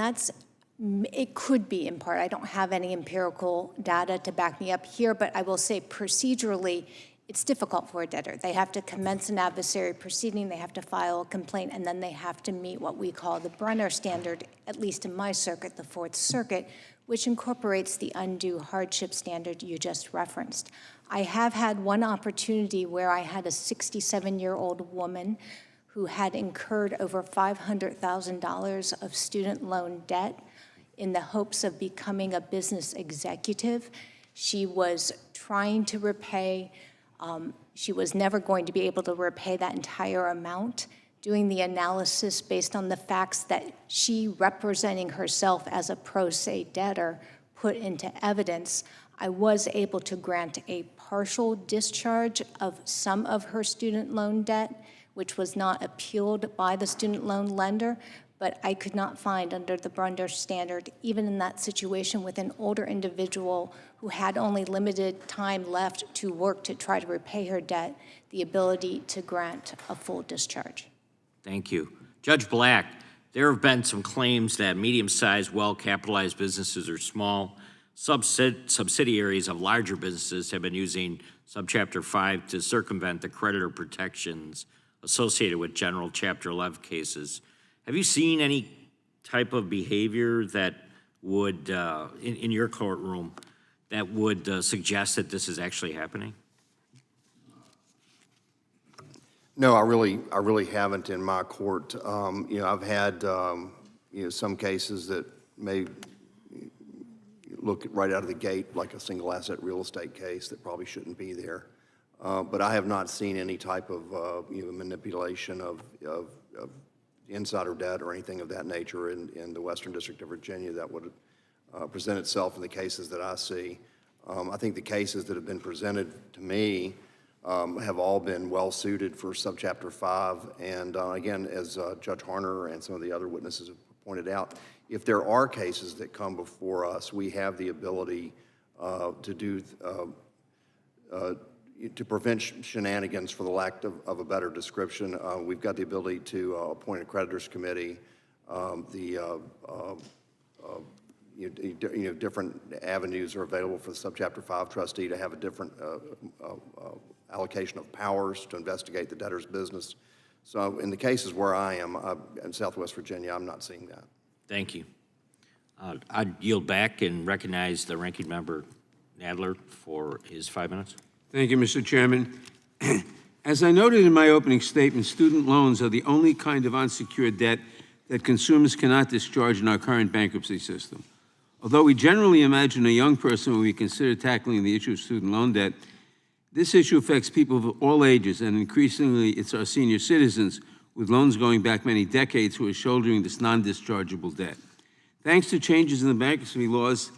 Speaker 6: it could be in part. I don't have any empirical data to back me up here, but I will say procedurally, it's difficult for a debtor. They have to commence an adversary proceeding, they have to file a complaint, and then they have to meet what we call the Brenner standard, at least in my circuit, the Fourth Circuit, which incorporates the undue hardship standard you just referenced. I have had one opportunity where I had a 67-year-old woman who had incurred over $500,000 of student loan debt in the hopes of becoming a business executive. She was trying to repay. She was never going to be able to repay that entire amount. Doing the analysis based on the facts that she, representing herself as a pro se debtor, put into evidence, I was able to grant a partial discharge of some of her student loan debt, which was not appealed by the student loan lender, but I could not find under the Brenner standard, even in that situation with an older individual who had only limited time left to work to try to repay her debt, the ability to grant a full discharge.
Speaker 1: Thank you. Judge Black, there have been some claims that medium-sized, well-capitalized businesses or small subsidiaries of larger businesses have been using Subchapter 5 to circumvent the creditor protections associated with general Chapter 11 cases. Have you seen any type of behavior that would, in your courtroom, that would suggest that this is actually happening?
Speaker 5: No, I really haven't in my court. I've had, some cases that may look right out of the gate like a single asset real estate case that probably shouldn't be there. But I have not seen any type of, manipulation of insider debt or anything of that nature in the Western District of Virginia that would present itself in the cases that I see. I think the cases that have been presented to me have all been well-suited for Subchapter 5. And again, as Judge Harner and some of the other witnesses have pointed out, if there are cases that come before us, we have the ability to prevent shenanigans, for the lack of a better description. We've got the ability to appoint a creditors committee, different avenues are available for the Subchapter 5 trustee to have a different allocation of powers to investigate the debtor's business. So in the cases where I am in Southwest Virginia, I'm not seeing that.
Speaker 1: Thank you. I'd yield back and recognize the ranking member Nadler for his 5 minutes.
Speaker 2: Thank you, Mr. Chairman. As I noted in my opening statement, student loans are the only kind of unsecured debt that consumers cannot discharge in our current bankruptcy system. Although we generally imagine a young person when we consider tackling the issue of student loan debt, this issue affects people of all ages, and increasingly it's our senior citizens with loans going back many decades who are shouldering this non-dischargeable debt. Thanks to changes in the bankruptcy laws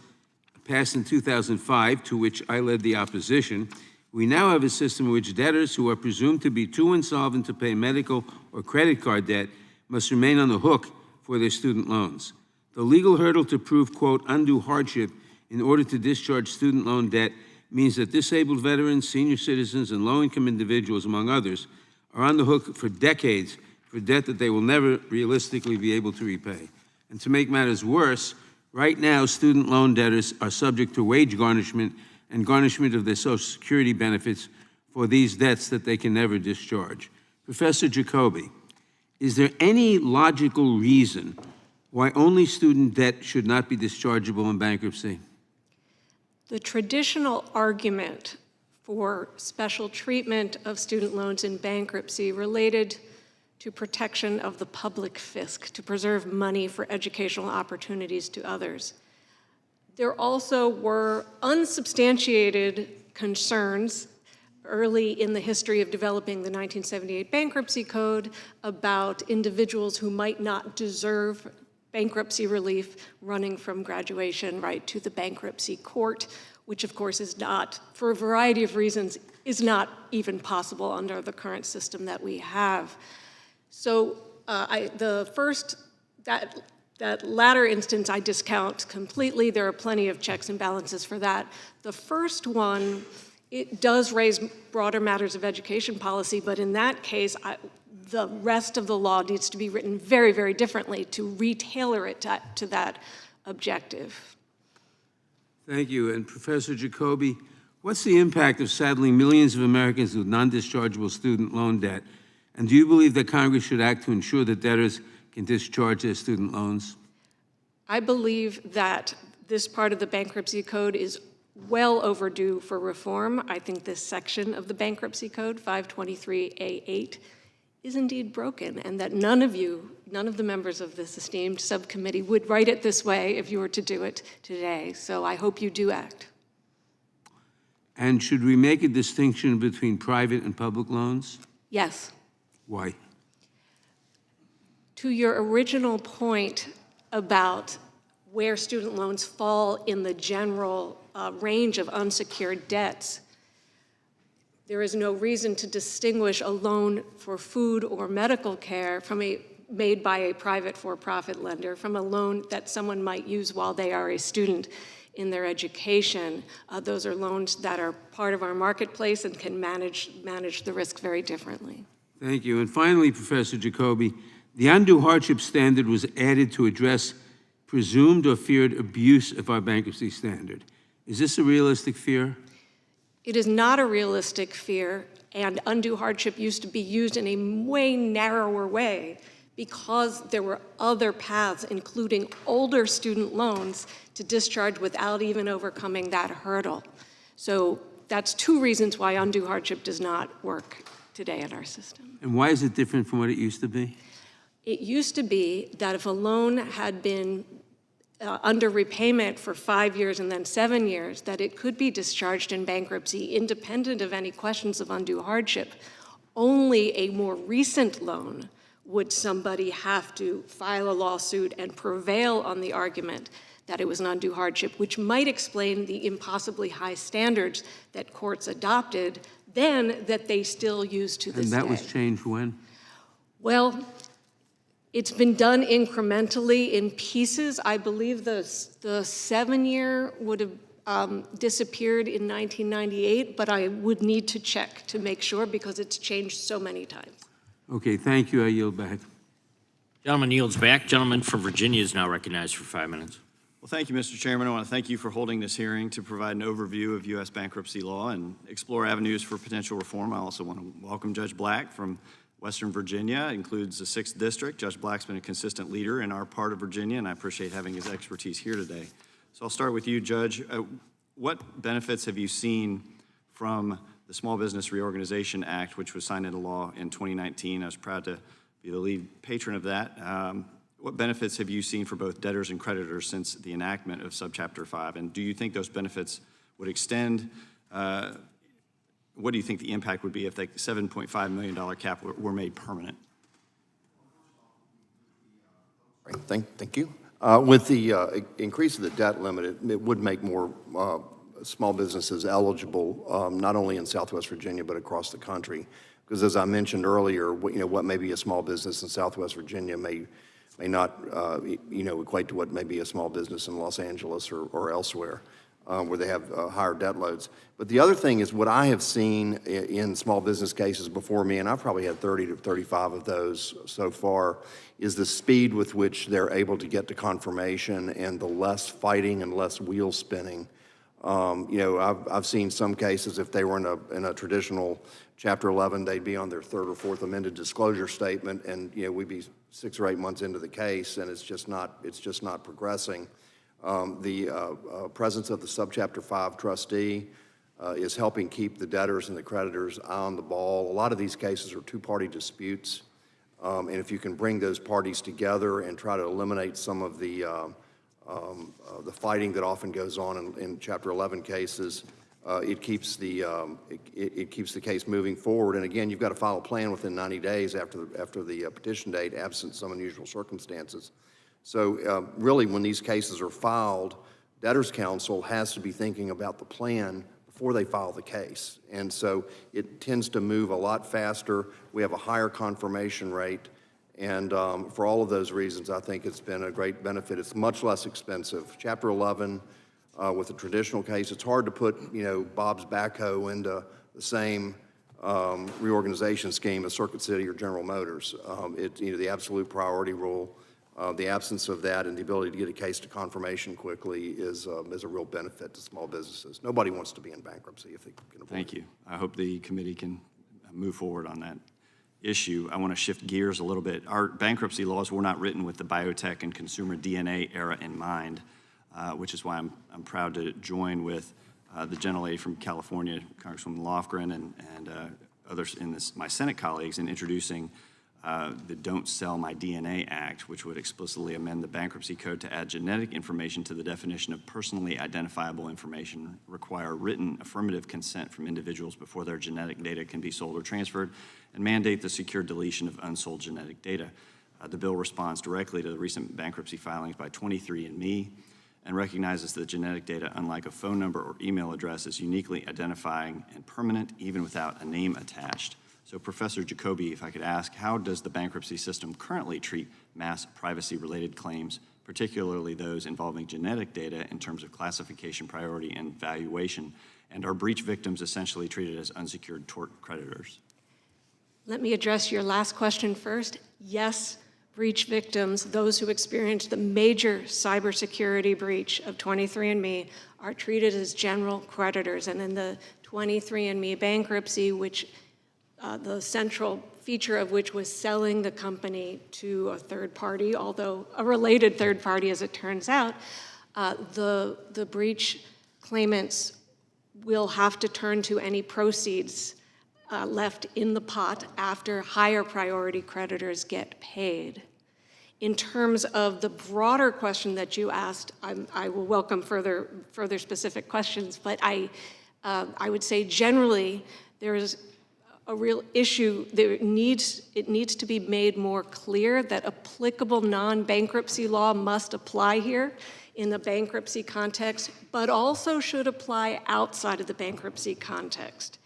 Speaker 2: passed in 2005, to which I led the opposition, we now have a system in which debtors who are presumed to be too insolvent to pay medical or credit card debt must remain on the hook for their student loans. The legal hurdle to prove, quote, undue hardship in order to discharge student loan debt means that disabled veterans, senior citizens, and low-income individuals, among others, are on the hook for decades for debt that they will never realistically be able to repay. And to make matters worse, right now, student loan debtors are subject to wage garnishment and garnishment of their Social Security benefits for these debts that they can never discharge. Professor Jacoby, is there any logical reason why only student debt should not be dischargeable in bankruptcy?
Speaker 7: The traditional argument for special treatment of student loans in bankruptcy related to protection of the public fisc, to preserve money for educational opportunities to others. There also were unsubstantiated concerns early in the history of developing the 1978 Bankruptcy Code about individuals who might not deserve bankruptcy relief running from graduation right to the bankruptcy court, which of course is not, for a variety of reasons, is not even possible under the current system that we have. So that latter instance I discount completely. There are plenty of checks and balances for that. The first one, it does raise broader matters of education policy, but in that case, the rest of the law needs to be written very, very differently to retailor it to that objective.
Speaker 2: Thank you. And Professor Jacoby, what's the impact of saddling millions of Americans with non-dischargeable student loan debt? And do you believe that Congress should act to ensure that debtors can discharge their student loans?
Speaker 7: I believe that this part of the bankruptcy code is well overdue for reform. I think this section of the bankruptcy code, 523A8, is indeed broken, and that none of the members of this esteemed subcommittee would write it this way if you were to do it today. So I hope you do act.
Speaker 2: And should we make a distinction between private and public loans?
Speaker 7: Yes.
Speaker 2: Why?
Speaker 7: To your original point about where student loans fall in the general range of unsecured debts, there is no reason to distinguish a loan for food or medical care made by a private for-profit lender from a loan that someone might use while they are a student in their education. Those are loans that are part of our marketplace and can manage the risk very differently.
Speaker 2: Thank you. And finally, Professor Jacoby, the undue hardship standard was added to address presumed or feared abuse of our bankruptcy standard. Is this a realistic fear?
Speaker 7: It is not a realistic fear, and undue hardship used to be used in a way narrower way because there were other paths, including older student loans, to discharge without even overcoming that hurdle. So that's two reasons why undue hardship does not work today in our system.
Speaker 2: And why is it different from what it used to be?
Speaker 7: It used to be that if a loan had been under repayment for 5 years and then 7 years, that it could be discharged in bankruptcy independent of any questions of undue hardship. Only a more recent loan would somebody have to file a lawsuit and prevail on the argument that it was an undue hardship, which might explain the impossibly high standards that courts adopted then that they still use to this day.
Speaker 2: And that was changed when?
Speaker 7: Well, it's been done incrementally in pieces. I believe the 7-year would have disappeared in 1998, but I would need to check to make sure because it's changed so many times.
Speaker 2: Okay, thank you. I yield back.
Speaker 1: Gentleman yields back. Gentleman from Virginia is now recognized for 5 minutes.
Speaker 10: Well, thank you, Mr. Chairman. I want to thank you for holding this hearing to provide an overview of U.S. bankruptcy law and explore avenues for potential reform. I also want to welcome Judge Black from Western Virginia. It includes the 6th District. Judge Black's been a consistent leader in our part of Virginia, and I appreciate having his expertise here today. So I'll start with you, Judge. What benefits have you seen from the Small Business Reorganization Act, which was signed into law in 2019? I was proud to be the lead patron of that. What benefits have you seen for both debtors and creditors since the enactment of Subchapter 5? And do you think those benefits would extend? What do you think the impact would be if the $7.5 million cap were made permanent?
Speaker 5: Thank you. With the increase of the debt limit, it would make more small businesses eligible, not only in Southwest Virginia, but across the country. Because as I mentioned earlier, what may be a small business in Southwest Virginia may not, equate to what may be a small business in Los Angeles or elsewhere, where they have higher debt loads. But the other thing is what I have seen in small business cases before me, and I've probably had 30 to 35 of those so far, is the speed with which they're able to get to confirmation and the less fighting and less wheel spinning. I've seen some cases, if they were in a traditional Chapter 11, they'd be on their 3rd or 4th amended disclosure statement, and we'd be 6 or 8 months into the case, and it's just not progressing. The presence of the Subchapter 5 trustee is helping keep the debtors and the creditors on the ball. A lot of these cases are two-party disputes, and if you can bring those parties together and try to eliminate some of the fighting that often goes on in Chapter 11 cases, it keeps the case moving forward. And again, you've got to file a plan within 90 days after the petition date, absent some unusual circumstances. So really, when these cases are filed, debtor's counsel has to be thinking about the plan before they file the case. And so it tends to move a lot faster. We have a higher confirmation rate. And for all of those reasons, I think it's been a great benefit. It's much less expensive. Chapter 11, with a traditional case, it's hard to put, Bob's backhoe into the same reorganization scheme as Circuit City or General Motors. The absolute priority rule, the absence of that and the ability to get a case to confirmation quickly is a real benefit to small businesses. Nobody wants to be in bankruptcy if they can avoid it.
Speaker 10: Thank you. I hope the committee can move forward on that issue. I want to shift gears a little bit. Our bankruptcy laws were not written with the biotech and consumer DNA era in mind, which is why I'm proud to join with the gentlelady from California, Congresswoman Lofgren, and others in my Senate colleagues in introducing the Don't Sell My DNA Act, which would explicitly amend the bankruptcy code to add genetic information to the definition of personally identifiable information, require written affirmative consent from individuals before their genetic data can be sold or transferred, and mandate the secure deletion of unsold genetic data. The bill responds directly to the recent bankruptcy filings by 23andMe and recognizes that genetic data, unlike a phone number or email address, is uniquely identifying and permanent, even without a name attached. So Professor Jacoby, if I could ask, how does the bankruptcy system currently treat mass privacy-related claims, particularly those involving genetic data in terms of classification, priority, and valuation? And are breach victims essentially treated as unsecured tort creditors?
Speaker 7: Let me address your last question first. Yes, breach victims, those who experienced the major cybersecurity breach of 23andMe, are treated as general creditors. And in the 23andMe bankruptcy, which the central feature of which was selling the company to a third party, although a related third party as it turns out, the breach claimants will have to turn to any proceeds left in the pot after higher priority creditors get paid. In terms of the broader question that you asked, I will welcome further specific questions, but I would say generally there is a real issue. It needs to be made more clear that applicable non-bankruptcy law must apply here in the bankruptcy context, but also should apply outside of the bankruptcy context.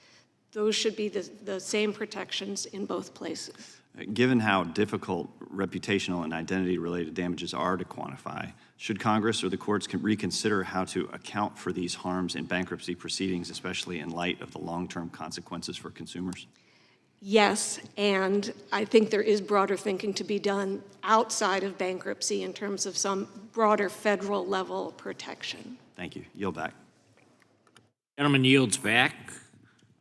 Speaker 7: Those should be the same protections in both places.
Speaker 10: Given how difficult reputational and identity-related damages are to quantify, should Congress or the courts reconsider how to account for these harms in bankruptcy proceedings, especially in light of the long-term consequences for consumers?
Speaker 7: Yes, and I think there is broader thinking to be done outside of bankruptcy in terms of some broader federal level protection.
Speaker 10: Thank you. Yield back.
Speaker 1: Gentleman yields back.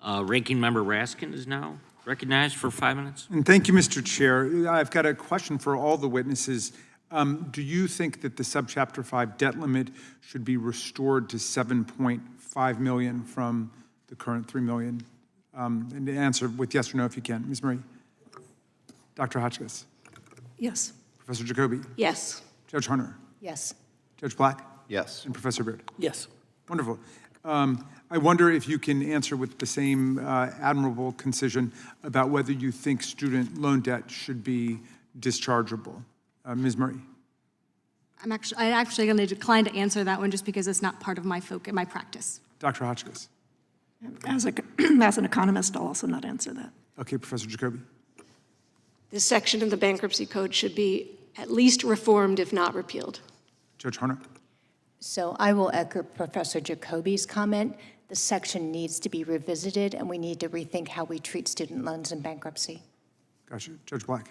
Speaker 1: Ranking Member Raskin is now recognized for 5 minutes.
Speaker 3: And thank you, Mr. Chair. I've got a question for all the witnesses. Do you think that the Subchapter 5 debt limit should be restored to $7.5 million from the current $3 million? And answer with yes or no if you can. Ms. Marie. Dr. Hotchkiss.
Speaker 8: Yes.
Speaker 3: Professor Jacoby.
Speaker 7: Yes.
Speaker 3: Judge Harner.
Speaker 6: Yes.
Speaker 3: Judge Black.
Speaker 5: Yes.
Speaker 3: And Professor Baird.
Speaker 4: Yes.
Speaker 3: Wonderful. I wonder if you can answer with the same admirable concision about whether you think student loan debt should be dischargeable. Ms. Murray.
Speaker 9: I'm actually going to decline to answer that one just because it's not part of my focus, my practice.
Speaker 3: Dr. Hotchkiss.
Speaker 8: As an economist, I'll also not answer that.
Speaker 3: Okay, Professor Jacoby.
Speaker 7: This section of the bankruptcy code should be at least reformed, if not repealed.
Speaker 3: Judge Harner.
Speaker 6: So I will echo Professor Jacoby's comment. The section needs to be revisited, and we need to rethink how we treat student loans in bankruptcy.
Speaker 3: Gotcha. Judge Black.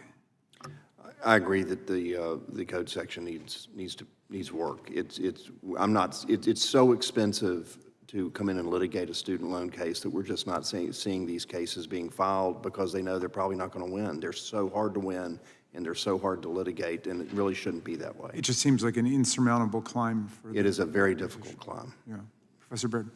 Speaker 5: I agree that the code section needs work. It's so expensive to come in and litigate a student loan case that we're just not seeing these cases being filed because they know they're probably not going to win. They're so hard to win and they're so hard to litigate, and it really shouldn't be that way.
Speaker 3: It just seems like an insurmountable climb.
Speaker 5: It is a very difficult climb.
Speaker 3: Yeah. Professor Baird.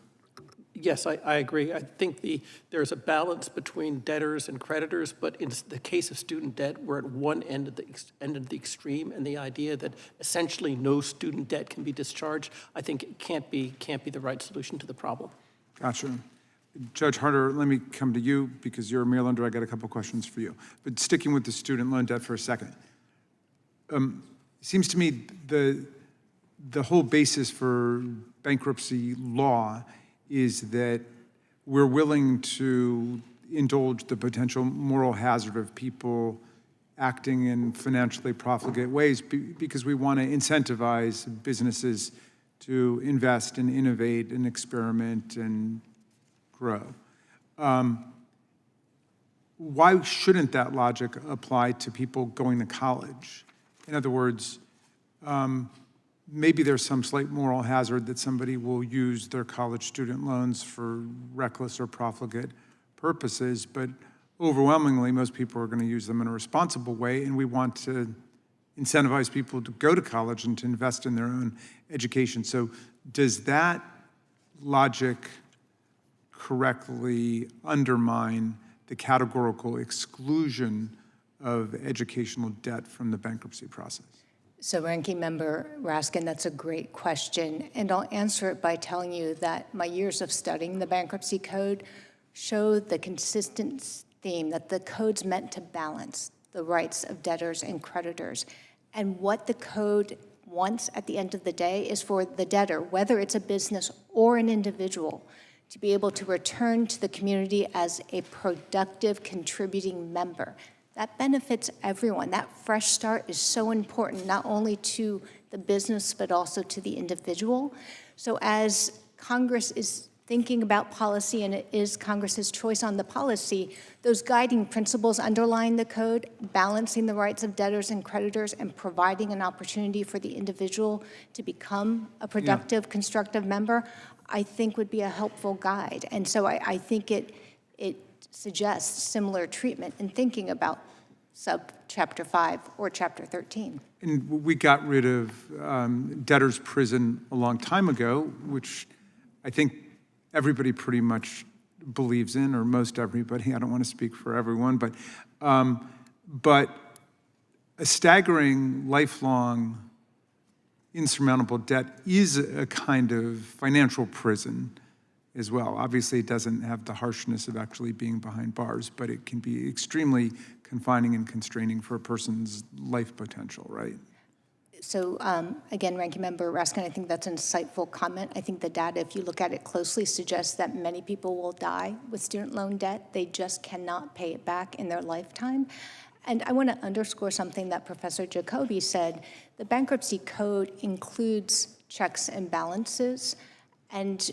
Speaker 4: Yes, I agree. I think there's a balance between debtors and creditors, but in the case of student debt, we're at one end of the extreme, and the idea that essentially no student debt can be discharged, I think it can't be the right solution to the problem.
Speaker 3: Gotcha. Judge Harder, let me come to you because you're a Marylander. I got a couple questions for you. But sticking with the student loan debt for a second, it seems to me the whole basis for bankruptcy law is that we're willing to indulge the potential moral hazard of people acting in financially profligate ways because we want to incentivize businesses to invest and innovate and experiment and grow. Why shouldn't that logic apply to people going to college? In other words, maybe there's some slight moral hazard that somebody will use their college student loans for reckless or profligate purposes, but overwhelmingly, most people are going to use them in a responsible way, and we want to incentivize people to go to college and to invest in their own education. So does that logic correctly undermine the categorical exclusion of educational debt from the bankruptcy process?
Speaker 6: So Ranking Member Raskin, that's a great question. And I'll answer it by telling you that my years of studying the bankruptcy code show the consistent theme that the code's meant to balance the rights of debtors and creditors. And what the code wants at the end of the day is for the debtor, whether it's a business or an individual, to be able to return to the community as a productive, contributing member. That benefits everyone. That fresh start is so important, not only to the business, but also to the individual. So as Congress is thinking about policy, and it is Congress's choice on the policy, those guiding principles underlying the code, balancing the rights of debtors and creditors and providing an opportunity for the individual to become a productive, constructive member, I think would be a helpful guide. And so I think it suggests similar treatment in thinking about sub-Chapter 5 or Chapter 13.
Speaker 3: And we got rid of debtor's prison a long time ago, which I think everybody pretty much believes in, or most everybody. I don't want to speak for everyone, but a staggering, lifelong, insurmountable debt is a kind of financial prison as well. Obviously, it doesn't have the harshness of actually being behind bars, but it can be extremely confining and constraining for a person's life potential, right?
Speaker 6: So again, Ranking Member Raskin, I think that's an insightful comment. I think the data, if you look at it closely, suggests that many people will die with student loan debt. They just cannot pay it back in their lifetime. And I want to underscore something that Professor Jacoby said. The bankruptcy code includes checks and balances, and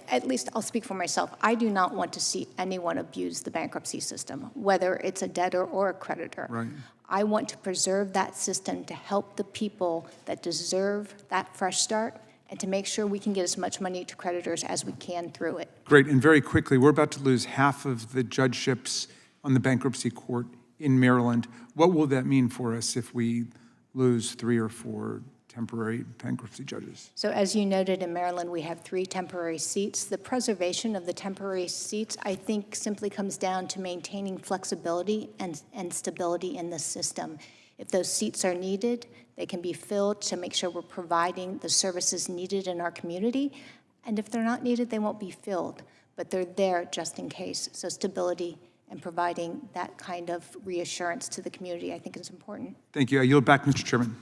Speaker 6: at least I'll speak for myself, I do not want to see anyone abuse the bankruptcy system, whether it's a debtor or a creditor.
Speaker 3: Right.
Speaker 6: I want to preserve that system to help the people that deserve that fresh start and to make sure we can get as much money to creditors as we can through it.
Speaker 3: Great, and very quickly, we're about to lose half of the judgeships on the bankruptcy court in Maryland. What will that mean for us if we lose 3 or 4 temporary bankruptcy judges?
Speaker 6: So as you noted, in Maryland, we have 3 temporary seats. The preservation of the temporary seats, I think, simply comes down to maintaining flexibility and stability in the system. If those seats are needed, they can be filled to make sure we're providing the services needed in our community. And if they're not needed, they won't be filled, but they're there just in case. So stability and providing that kind of reassurance to the community, I think, is important.
Speaker 3: Thank you. I yield back, Mr. Chairman.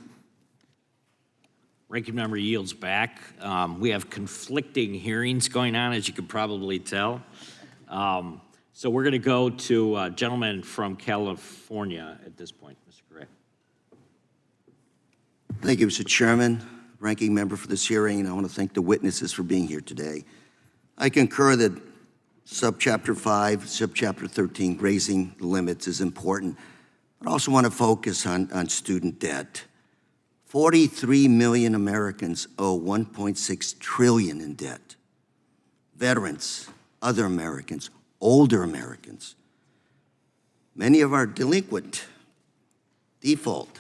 Speaker 1: Ranking Member yields back. We have conflicting hearings going on, as you could probably tell. So we're going to go to a gentleman from California at this point, Mr. Gray.
Speaker 11: Thank you, Mr. Chairman, Ranking Member, for this hearing, and I want to thank the witnesses for being here today. I concur that Subchapter 5, Subchapter 13, raising the limits is important, but I also want to focus on student debt. 43 million Americans owe 1.6 trillion in debt. Veterans, other Americans, older Americans. Many of our delinquent, default,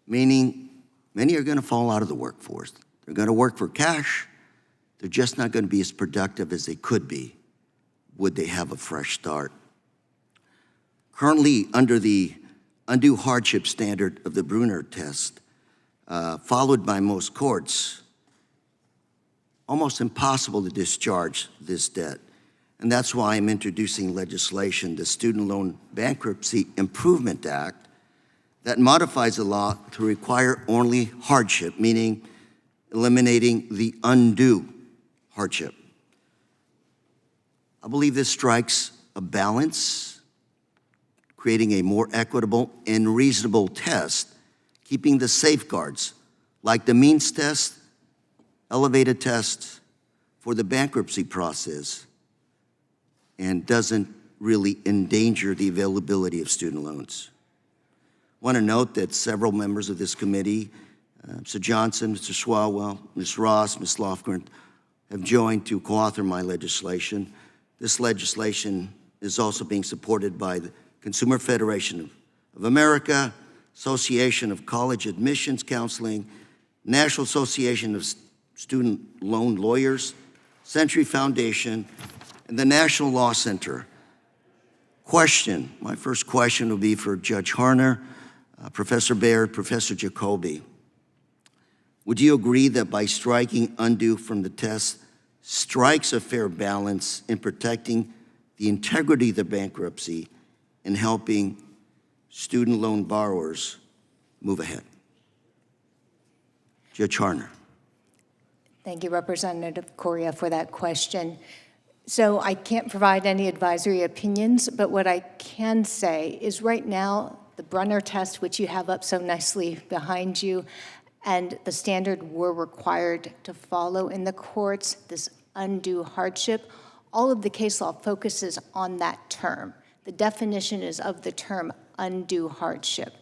Speaker 11: meaning many are going to fall out of the workforce. They're going to work for cash. They're just not going to be as productive as they could be would they have a fresh start. Currently, under the undue hardship standard of the Brunner test, followed by most courts, almost impossible to discharge this debt. And that's why I'm introducing legislation, the Student Loan Bankruptcy Improvement Act, that modifies the law to require only hardship, meaning eliminating the undue hardship. I believe this strikes a balance, creating a more equitable and reasonable test, keeping the safeguards like the means test, elevated test for the bankruptcy process, and doesn't really endanger the availability of student loans. I want to note that several members of this committee, Mr. Johnson, Mr. Swalwell, Ms. Ross, Ms. Lofgren, have joined to co-author my legislation. This legislation is also being supported by the Consumer Federation of America, Association of College Admissions Counseling, National Association of Student Loan Lawyers, Century Foundation, and the National Law Center. My first question will be for Judge Harner, Professor Baird, Professor Jacoby. Would you agree that by striking undue from the test strikes a fair balance in protecting the integrity of the bankruptcy and helping student loan borrowers move ahead? Judge Harner.
Speaker 6: Thank you, Representative Correa, for that question. So I can't provide any advisory opinions, but what I can say is right now, the Brunner test, which you have up so nicely behind you, and the standard we're required to follow in the courts, this undue hardship, all of the case law focuses on that term. The definition is of the term undue hardship.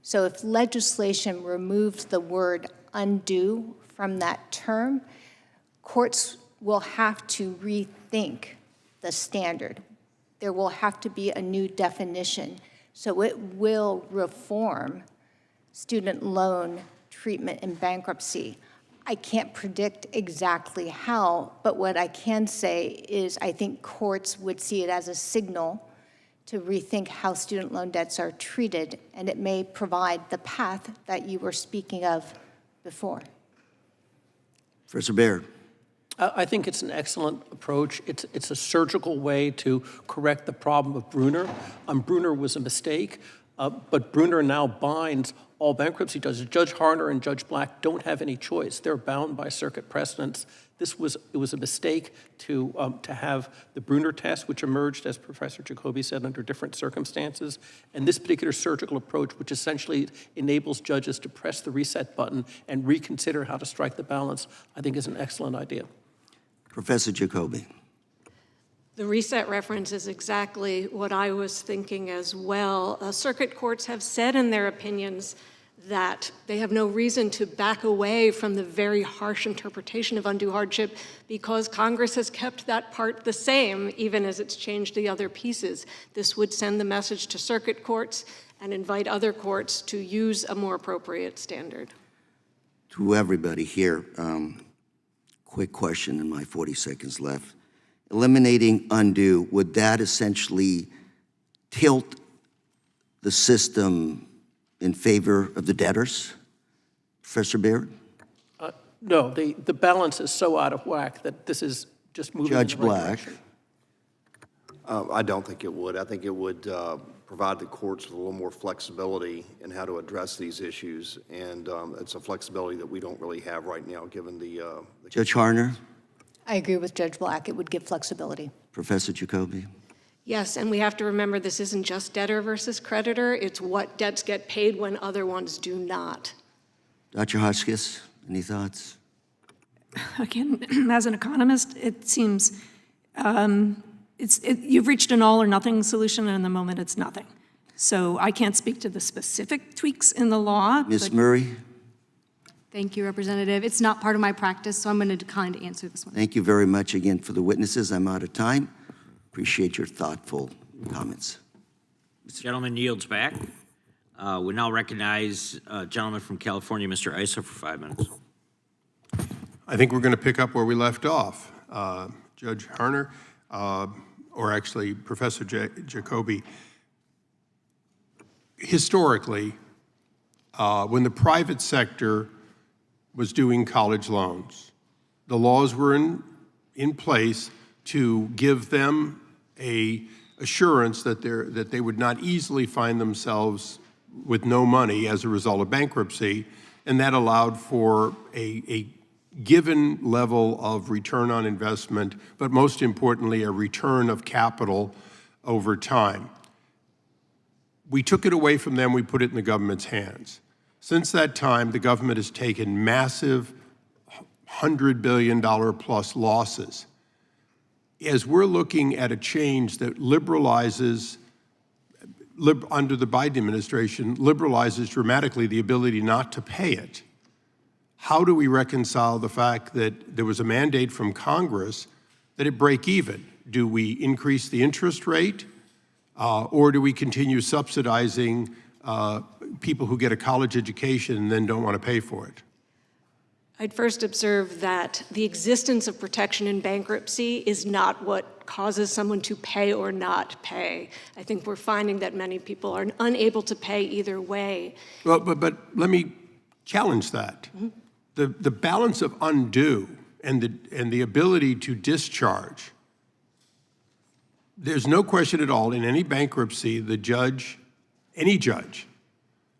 Speaker 6: So if legislation removes the word undue from that term, courts will have to rethink the standard. There will have to be a new definition. So it will reform student loan treatment in bankruptcy. I can't predict exactly how, but what I can say is I think courts would see it as a signal to rethink how student loan debts are treated, and it may provide the path that you were speaking of before.
Speaker 11: Professor Baird.
Speaker 4: I think it's an excellent approach. It's a surgical way to correct the problem of Brunner. Brunner was a mistake, but Brunner now binds all bankruptcy judges. Judge Harner and Judge Black don't have any choice. They're bound by circuit precedents. It was a mistake to have the Brunner test, which emerged, as Professor Jacoby said, under different circumstances. And this particular surgical approach, which essentially enables judges to press the reset button and reconsider how to strike the balance, I think is an excellent idea.
Speaker 11: Professor Jacoby.
Speaker 7: The reset reference is exactly what I was thinking as well. Circuit courts have said in their opinions that they have no reason to back away from the very harsh interpretation of undue hardship because Congress has kept that part the same, even as it's changed the other pieces. This would send the message to circuit courts and invite other courts to use a more appropriate standard.
Speaker 11: To everybody here, quick question in my 40 seconds left. Eliminating undue, would that essentially tilt the system in favor of the debtors? Professor Baird?
Speaker 4: No, the balance is so out of whack that this is just moving
Speaker 11: Judge
Speaker 4: in the right
Speaker 11: Black.
Speaker 4: direction.
Speaker 5: I don't think it would. I think it would provide the courts with a little more flexibility in how to address these issues, and it's a flexibility that we don't really have right now, given the
Speaker 11: Judge Harner?
Speaker 6: I agree with Judge Black. It would give flexibility.
Speaker 11: Professor Jacoby?
Speaker 7: Yes, and we have to remember this isn't just debtor versus creditor. It's what debts get paid when other ones do not.
Speaker 11: Dr. Hotchkiss, any thoughts?
Speaker 8: Again, as an economist, it seems you've reached an all or nothing solution, and in the moment it's nothing. So I can't speak to the specific tweaks in the law.
Speaker 11: Ms. Murray?
Speaker 9: Thank you, Representative. It's not part of my practice, so I'm going to decline to answer this one.
Speaker 11: Thank you very much again for the witnesses. I'm out of time. Appreciate your thoughtful comments.
Speaker 1: Gentleman yields back. We now recognize a gentleman from California, Mr. Issa, for 5 minutes.
Speaker 12: I think we're going to pick up where we left off. Judge Harner, or actually Professor Jacoby, historically, when the private sector was doing college loans, the laws were in place to give them a assurance that they would not easily find themselves with no money as a result of bankruptcy, and that allowed for a given level of return on investment, but most importantly, a return of capital over time. We took it away from them, we put it in the government's hands. Since that time, the government has taken massive $100 billion plus losses. As we're looking at a change that liberalizes, under the Biden administration, liberalizes dramatically the ability not to pay it, how do we reconcile the fact that there was a mandate from Congress that it break even? Do we increase the interest rate, or do we continue subsidizing people who get a college education and then don't want to pay for it?
Speaker 7: I'd first observe that the existence of protection in bankruptcy is not what causes someone to pay or not pay. I think we're finding that many people are unable to pay either way.
Speaker 12: Well, but let me challenge that. Mm-hmm. The balance of undue and the ability to discharge, there's no question at all in any bankruptcy, the judge, any judge,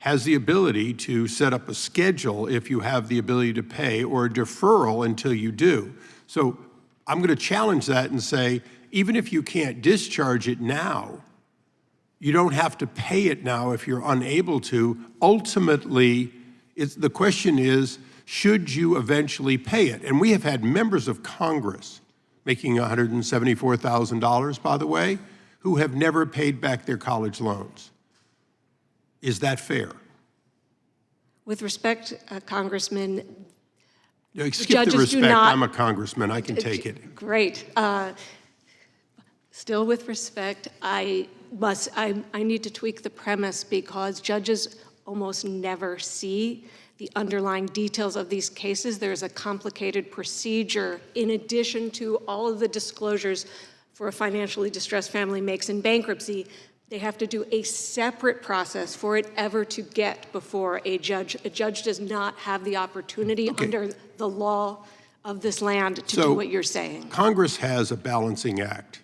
Speaker 12: has the ability to set up a schedule if you have the ability to pay, or a deferral until you do. So I'm going to challenge that and say, even if you can't discharge it now, you don't have to pay it now if you're unable to. Ultimately, the question is, should you eventually pay it? And we have had members of Congress making $174,000, by the way, who have never paid back their college loans. Is that fair?
Speaker 7: With respect, Congressman,
Speaker 12: skip the respect. I'm a congressman. I can take it.
Speaker 7: Great. Still with respect, I need to tweak the premise because judges almost never see the underlying details of these cases. There's a complicated procedure in addition to all of the disclosures for a financially distressed family makes in bankruptcy. They have to do a separate process for it ever to get before a judge. A judge does not have the opportunity under the law of this land to do what you're saying.
Speaker 12: Congress has a balancing act.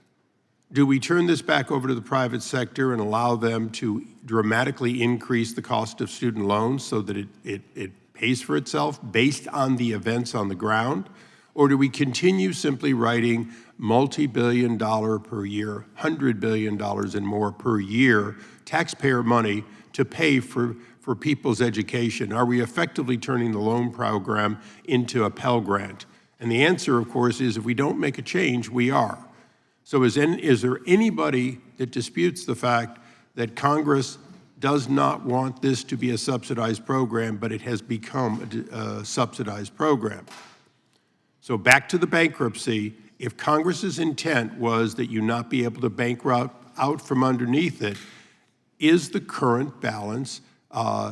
Speaker 12: Do we turn this back over to the private sector and allow them to dramatically increase the cost of student loans so that it pays for itself based on the events on the ground? Or do we continue simply writing multi-billion-dollar per year, $100 billion and more per year, taxpayer money to pay for people's education? Are we effectively turning the loan program into a Pell Grant? And the answer, of course, is if we don't make a change, we are. So is there anybody that disputes the fact that Congress does not want this to be a subsidized program, but it has become a subsidized program? So back to the bankruptcy, if Congress's intent was that you not be able to bankrupt out from underneath it, is the current balance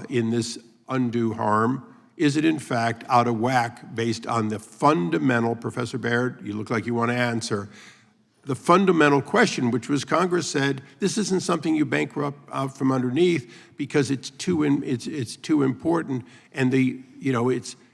Speaker 12: in this undue harm, is it in fact out of whack based on the fundamental, Professor Baird, you look like you want to answer, the fundamental question, which was Congress said, this isn't something you bankrupt out from underneath because it's too important, and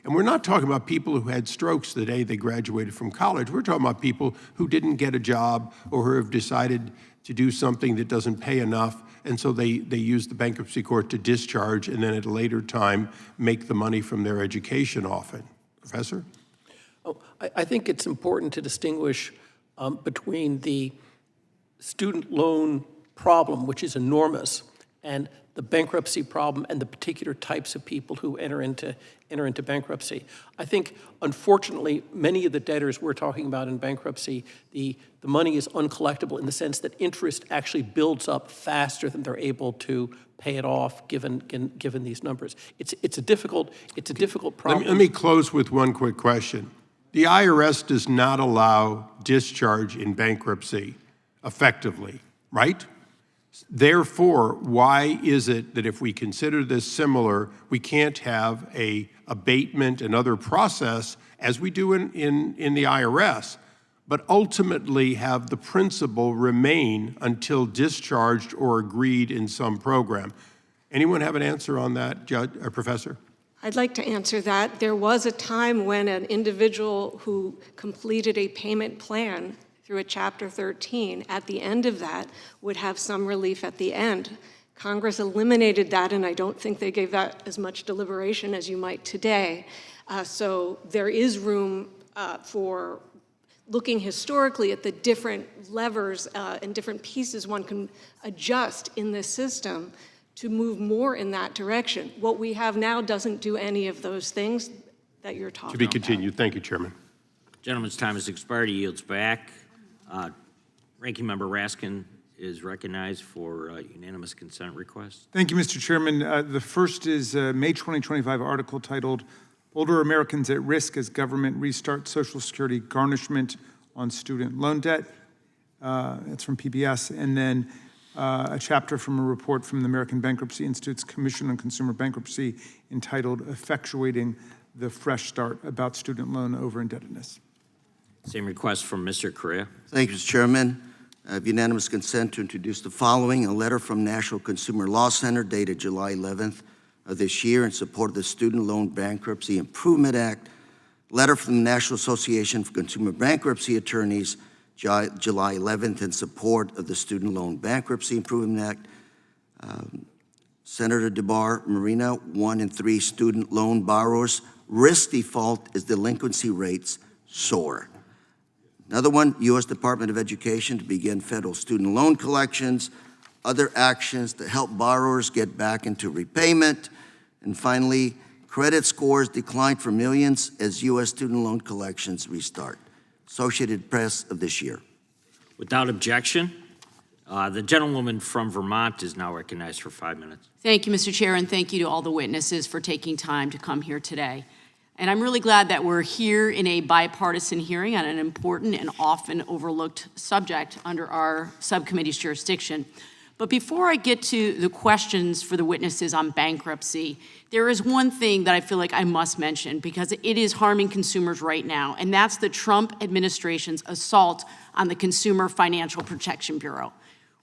Speaker 12: and we're not talking about people who had strokes the day they graduated from college. We're talking about people who didn't get a job or who have decided to do something that doesn't pay enough, and so they use the bankruptcy court to discharge and then at a later time make the money from their education off it. Professor?
Speaker 4: I think it's important to distinguish between the student loan problem, which is enormous, and the bankruptcy problem and the particular types of people who enter into bankruptcy. I think, unfortunately, many of the debtors we're talking about in bankruptcy, the money is uncollectible in the sense that interest actually builds up faster than they're able to pay it off, given these numbers. It's a difficult problem.
Speaker 12: Let me close with one quick question. The IRS does not allow discharge in bankruptcy effectively, right? Therefore, why is it that if we consider this similar, we can't have a abatement and other process as we do in the IRS, but ultimately have the principal remain until discharged or agreed in some program? Anyone have an answer on that, Judge or Professor?
Speaker 7: I'd like to answer that. There was a time when an individual who completed a payment plan through a Chapter 13, at the end of that, would have some relief at the end. Congress eliminated that, and I don't think they gave that as much deliberation as you might today. So there is room for looking historically at the different levers and different pieces one can adjust in this system to move more in that direction. What we have now doesn't do any of those things that you're talking about.
Speaker 12: To be continued. Thank you, Chairman.
Speaker 1: Gentleman's time has expired. He yields back. Ranking Member Raskin is recognized for unanimous consent request.
Speaker 3: Thank you, Mr. Chairman. The first is May 2025 article titled Older Americans at Risk as Government Restarts Social Security Garnishment on Student Loan Debt. That's from PBS. And then a chapter from a report from the American Bankruptcy Institute's Commission on Consumer Bankruptcy entitled Effectuating the Fresh Start about student loan over-indebtedness.
Speaker 1: Same request from Mr. Correa.
Speaker 11: Thank you, Mr. Chairman. I have unanimous consent to introduce the following: a letter from National Consumer Law Center dated July 11th of this year in support of the Student Loan Bankruptcy Improvement Act. Letter from the National Association for Consumer Bankruptcy Attorneys, July 11th, in support of the Student Loan Bankruptcy Improvement Act. Senator DeBar Marina, 1 and 3 student loan borrowers, risk default as delinquency rates soar. Another one, U.S. Department of Education to begin federal student loan collections, other actions to help borrowers get back into repayment. And finally, credit scores decline for millions as U.S. student loan collections restart. Associated Press of this year.
Speaker 1: Without objection, the gentlewoman from Vermont is now recognized for 5 minutes.
Speaker 13: Thank you, Mr. Chair, and thank you to all the witnesses for taking time to come here today. And I'm really glad that we're here in a bipartisan hearing on an important and often overlooked subject under our subcommittee's jurisdiction. But before I get to the questions for the witnesses on bankruptcy, there is one thing that I feel like I must mention because it is harming consumers right now, and that's the Trump administration's assault on the Consumer Financial Protection Bureau.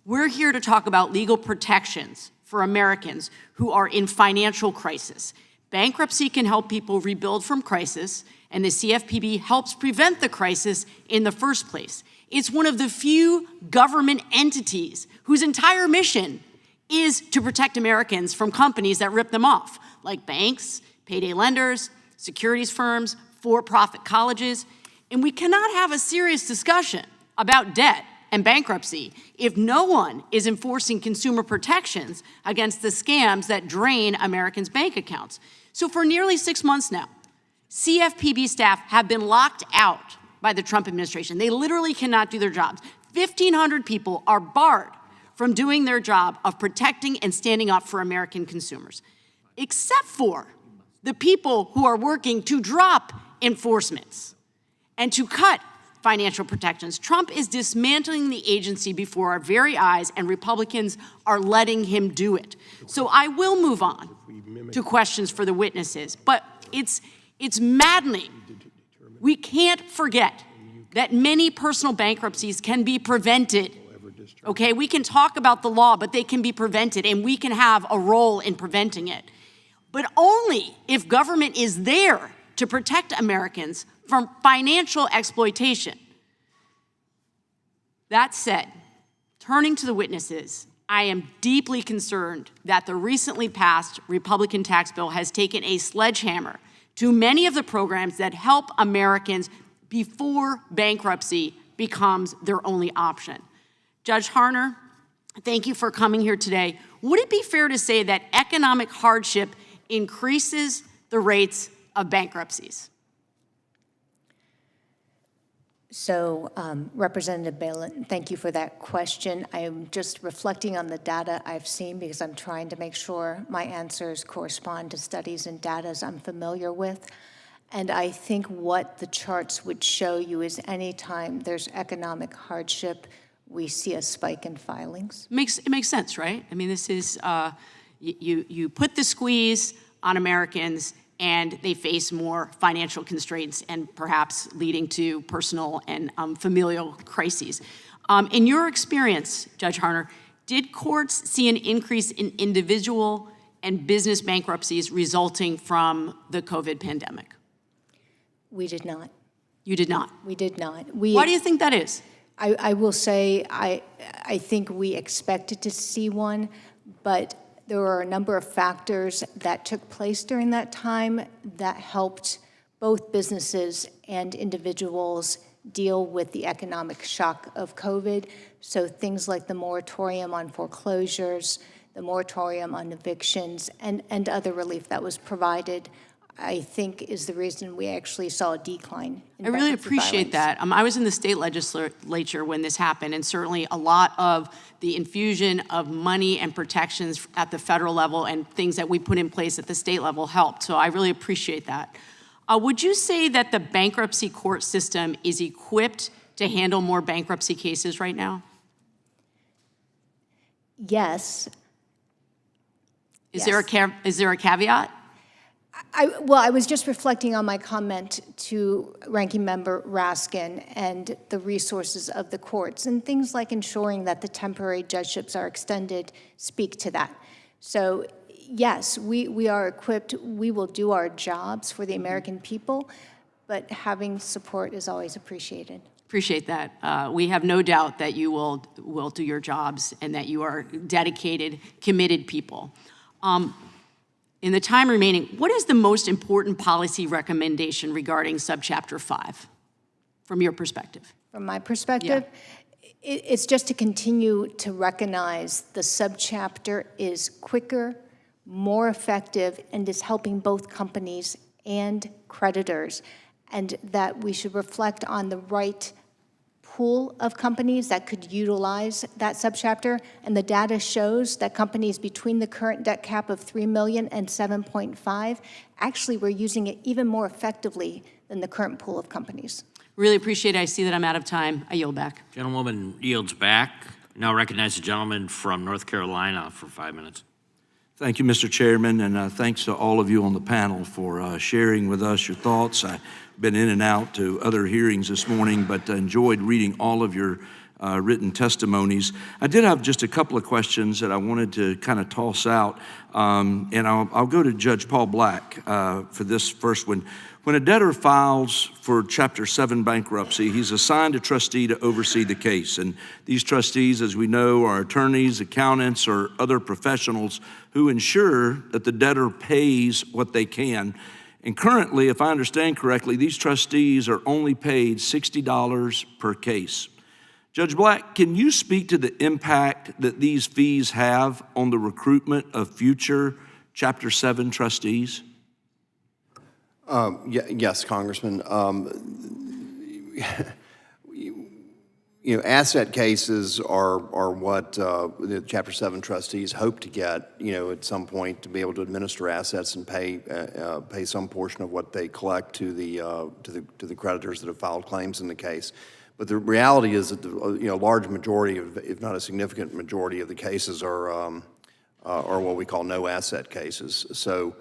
Speaker 13: We're here to talk about legal protections for Americans who are in financial crisis. Bankruptcy can help people rebuild from crisis, and the CFPB helps prevent the crisis in the first place. It's one of the few government entities whose entire mission is to protect Americans from companies that rip them off, like banks, payday lenders, securities firms, for-profit colleges. And we cannot have a serious discussion about debt and bankruptcy if no one is enforcing consumer protections against the scams that drain Americans' bank accounts. So for nearly 6 months now, CFPB staff have been locked out by the Trump administration. They literally cannot do their jobs. 1,500 people are barred from doing their job of protecting and standing up for American consumers, except for the people who are working to drop enforcements and to cut financial protections. Trump is dismantling the agency before our very eyes, and Republicans are letting him do it. So I will move on to questions for the witnesses, but it's maddening. We can't forget that many personal bankruptcies can be prevented. Okay, we can talk about the law, but they can be prevented, and we can have a role in preventing it. But only if government is there to protect Americans from financial exploitation. That said, turning to the witnesses, I am deeply concerned that the recently passed Republican tax bill has taken a sledgehammer to many of the programs that help Americans before bankruptcy becomes their only option. Judge Harner, thank you for coming here today. Would it be fair to say that economic hardship increases the rates of bankruptcies?
Speaker 6: So, Representative Balin, thank you for that question. I am just reflecting on the data I've seen because I'm trying to make sure my answers correspond to studies and data I'm familiar with. And I think what the charts would show you is anytime there's economic hardship, we see a spike in filings.
Speaker 13: It makes sense, right? I mean, this is, you put the squeeze on Americans and they face more financial constraints and perhaps leading to personal and familial crises. In your experience, Judge Harner, did courts see an increase in individual and business bankruptcies resulting from the COVID pandemic?
Speaker 6: We did not.
Speaker 13: You did not?
Speaker 6: We did not.
Speaker 13: Why do you think that is?
Speaker 6: I will say I think we expected to see one, but there were a number of factors that took place during that time that helped both businesses and individuals deal with the economic shock of COVID. So things like the moratorium on foreclosures, the moratorium on evictions, and other relief that was provided, I think is the reason we actually saw a decline in
Speaker 13: I really
Speaker 6: bankruptcy
Speaker 13: appreciate
Speaker 6: filings.
Speaker 13: that. I was in the state legislature when this happened, and certainly a lot of the infusion of money and protections at the federal level and things that we put in place at the state level helped. So I really appreciate that. Would you say that the bankruptcy court system is equipped to handle more bankruptcy cases right now?
Speaker 6: Yes.
Speaker 13: Is there a caveat?
Speaker 6: I was just reflecting on my comment to Ranking Member Raskin and the resources of the courts, and things like ensuring that the temporary judgeships are extended speak to that. So yes, we are equipped. We will do our jobs for the American people, but having support is always appreciated.
Speaker 13: Appreciate that. We have no doubt that you will do your jobs and that you are dedicated, committed people. In the time remaining, what is the most important policy recommendation regarding Subchapter 5, from your perspective?
Speaker 6: From my perspective, it's just to continue to recognize the subchapter is quicker, more effective, and is helping both companies and creditors, and that we should reflect on the right pool of companies that could utilize that subchapter, and the data shows that companies between the current debt cap of $3 million and $7.5 actually were using it even more effectively than the current pool of companies.
Speaker 13: Really appreciate it. I see that I'm out of time. I yield back.
Speaker 1: Gentlewoman yields back. Now recognize the gentleman from North Carolina for 5 minutes.
Speaker 14: Thank you, Mr. Chairman, and thanks to all of you on the panel for sharing with us your thoughts. I've been in and out to other hearings this morning, but enjoyed reading all of your written testimonies. I did have just a couple of questions that I wanted to kind of toss out, and I'll go to Judge Paul Black for this first one. When a debtor files for Chapter 7 bankruptcy, he's assigned a trustee to oversee the case. And these trustees, as we know, are attorneys, accountants, or other professionals who ensure that the debtor pays what they can. And currently, if I understand correctly, these trustees are only paid $60 per case. Judge Black, can you speak to the impact that these fees have on the recruitment of future Chapter 7 trustees?
Speaker 5: Yes, Congressman. Asset cases are what the Chapter 7 trustees hope to get, at some point to be able to administer assets and pay some portion of what they collect to the creditors that have filed claims in the case. But the reality is that the large majority of, if not a significant majority of the cases are what we call no asset cases. So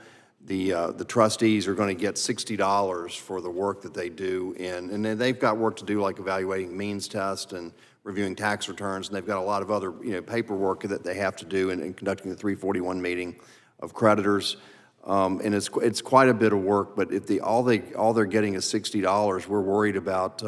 Speaker 5: the trustees are going to get $60 for the work that they do, and then they've got work to do like evaluating means test and reviewing tax returns, and they've got a lot of other paperwork that they have to do in conducting the 341 meeting of creditors, and it's quite a bit of work. But if all they're getting is $60, we're worried about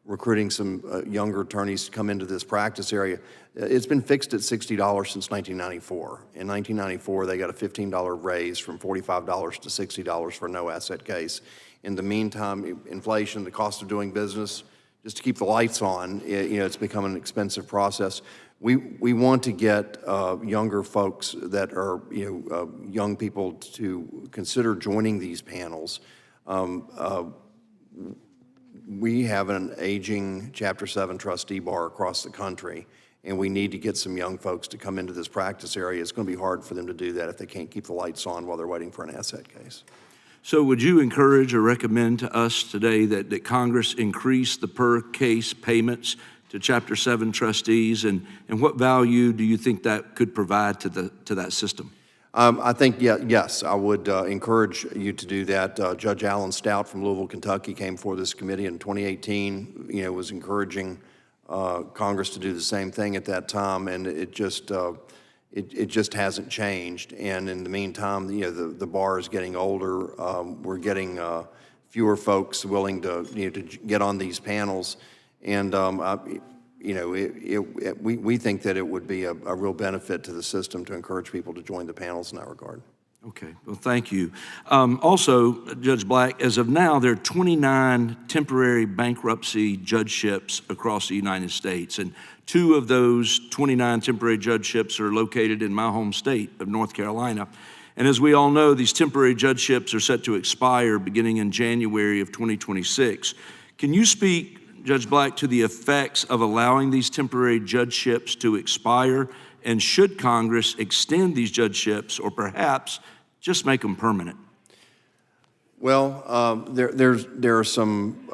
Speaker 5: recruiting some younger attorneys to come into this practice area. It's been fixed at $60 since 1994. In 1994, they got a $15 raise from $45 to $60 for a no asset case. In the meantime, inflation, the cost of doing business, just to keep the lights on, it's become an expensive process. We want to get younger folks that are young people to consider joining these panels. We have an aging Chapter 7 trustee bar across the country, and we need to get some young folks to come into this practice area. It's going to be hard for them to do that if they can't keep the lights on while they're waiting for an asset case.
Speaker 14: So would you encourage or recommend to us today that Congress increase the per case payments to Chapter 7 trustees, and what value do you think that could provide to that system?
Speaker 5: I think, yes, I would encourage you to do that. Judge Alan Stout from Louisville, Kentucky came before this committee in 2018, was encouraging Congress to do the same thing at that time, and it just hasn't changed. And in the meantime, the bar is getting older. We're getting fewer folks willing to get on these panels, and we think that it would be a real benefit to the system to encourage people to join the panels in that regard.
Speaker 14: Okay, well, thank you. Also, Judge Black, as of now, there are 29 temporary bankruptcy judgeships across the United States, and 2 of those 29 temporary judgeships are located in my home state of North Carolina. And as we all know, these temporary judgeships are set to expire beginning in January of 2026. Can you speak, Judge Black, to the effects of allowing these temporary judgeships to expire? And should Congress extend these judgeships or perhaps just make them permanent?
Speaker 5: Well, there are some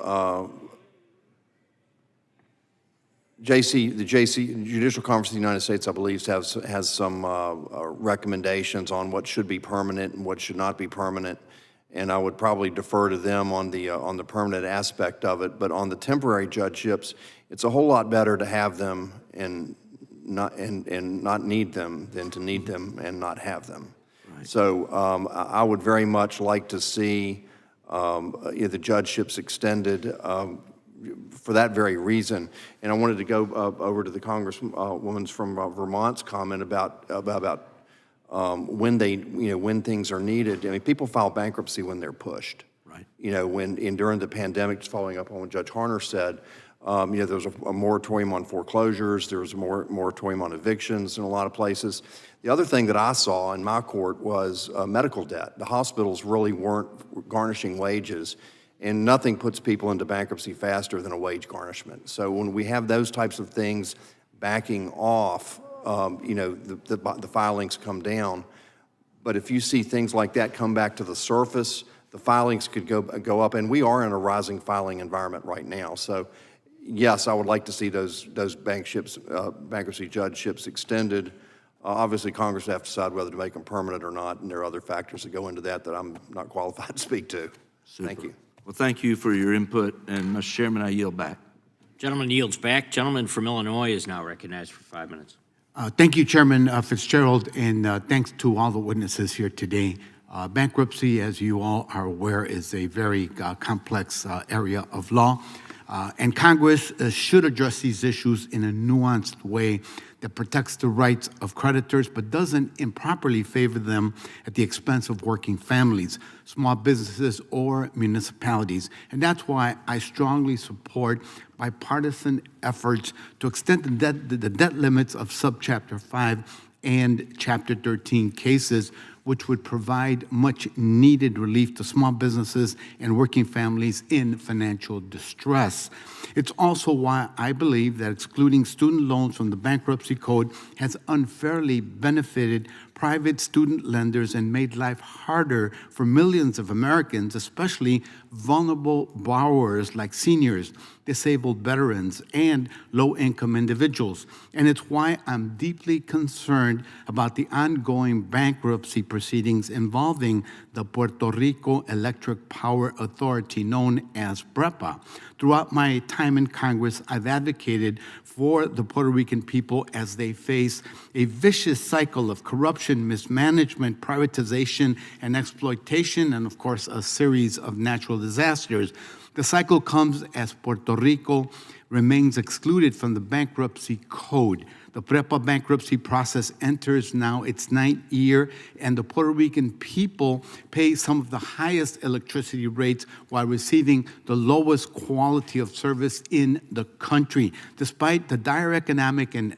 Speaker 5: the Judicial Conference of the United States, I believe, has some recommendations on what should be permanent and what should not be permanent, and I would probably defer to them on the permanent aspect of it. But on the temporary judgeships, it's a whole lot better to have them and not need them than to need them and not have them. Right. So I would very much like to see the judgeships extended for that very reason. And I wanted to go over to the Congresswoman's from Vermont's comment about when when things are needed. I mean, people file bankruptcy when they're pushed. Right. During the pandemic, just following up on what Judge Harner said, there was a moratorium on foreclosures. There was a moratorium on evictions in a lot of places. The other thing that I saw in my court was medical debt. The hospitals really weren't garnishing wages, and nothing puts people into bankruptcy faster than a wage garnishment. So when we have those types of things backing off, the filings come down. But if you see things like that come back to the surface, the filings could go up, and we are in a rising filing environment right now. So yes, I would like to see those bankruptcy judgeships extended. Obviously, Congress would have to decide whether to make them permanent or not, and there are other factors that go into that I'm not qualified to speak to.
Speaker 14: Super.
Speaker 5: Thank you.
Speaker 14: Well, thank you for your input, and Mr. Chairman, I yield back.
Speaker 1: Gentleman yields back. Gentleman from Illinois is now recognized for 5 minutes.
Speaker 15: Thank you, Chairman Fitzgerald, and thanks to all the witnesses here today. Bankruptcy, as you all are aware, is a very complex area of law, and Congress should address these issues in a nuanced way that protects the rights of creditors but doesn't improperly favor them at the expense of working families, small businesses, or municipalities. And that's why I strongly support bipartisan efforts to extend the debt limits of Subchapter 5 and Chapter 13 cases, which would provide much needed relief to small businesses and working families in financial distress. It's also why I believe that excluding student loans from the bankruptcy code has unfairly benefited private student lenders and made life harder for millions of Americans, especially vulnerable borrowers like seniors, disabled veterans, and low-income individuals. And it's why I'm deeply concerned about the ongoing bankruptcy proceedings involving the Puerto Rico Electric Power Authority, known as PREPA. Throughout my time in Congress, I've advocated for the Puerto Rican people as they face a vicious cycle of corruption, mismanagement, privatization, and exploitation, and of course, a series of natural disasters. The cycle comes as Puerto Rico remains excluded from the bankruptcy code. The PREPA bankruptcy process enters now its 9th year, and the Puerto Rican people pay some of the highest electricity rates while receiving the lowest quality of service in the country. Despite the dire economic and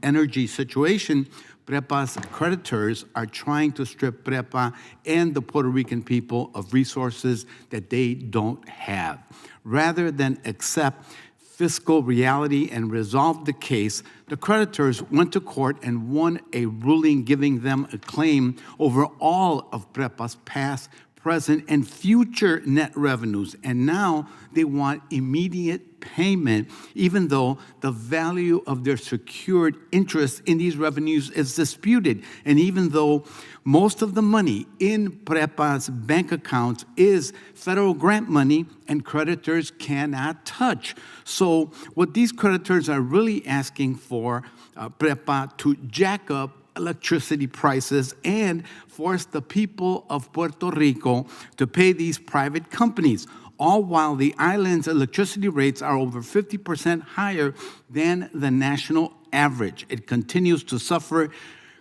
Speaker 15: energy situation, PREPA's creditors are trying to strip PREPA and the Puerto Rican people of resources that they don't have. Rather than accept fiscal reality and resolve the case, the creditors went to court and won a ruling giving them a claim over all of PREPA's past, present, and future net revenues. And now they want immediate payment, even though the value of their secured interest in these revenues is disputed. And even though most of the money in PREPA's bank accounts is federal grant money and creditors cannot touch. So what these creditors are really asking for PREPA to jack up electricity prices and force the people of Puerto Rico to pay these private companies. all while the island's electricity rates are over 50% higher than the national average. It continues to suffer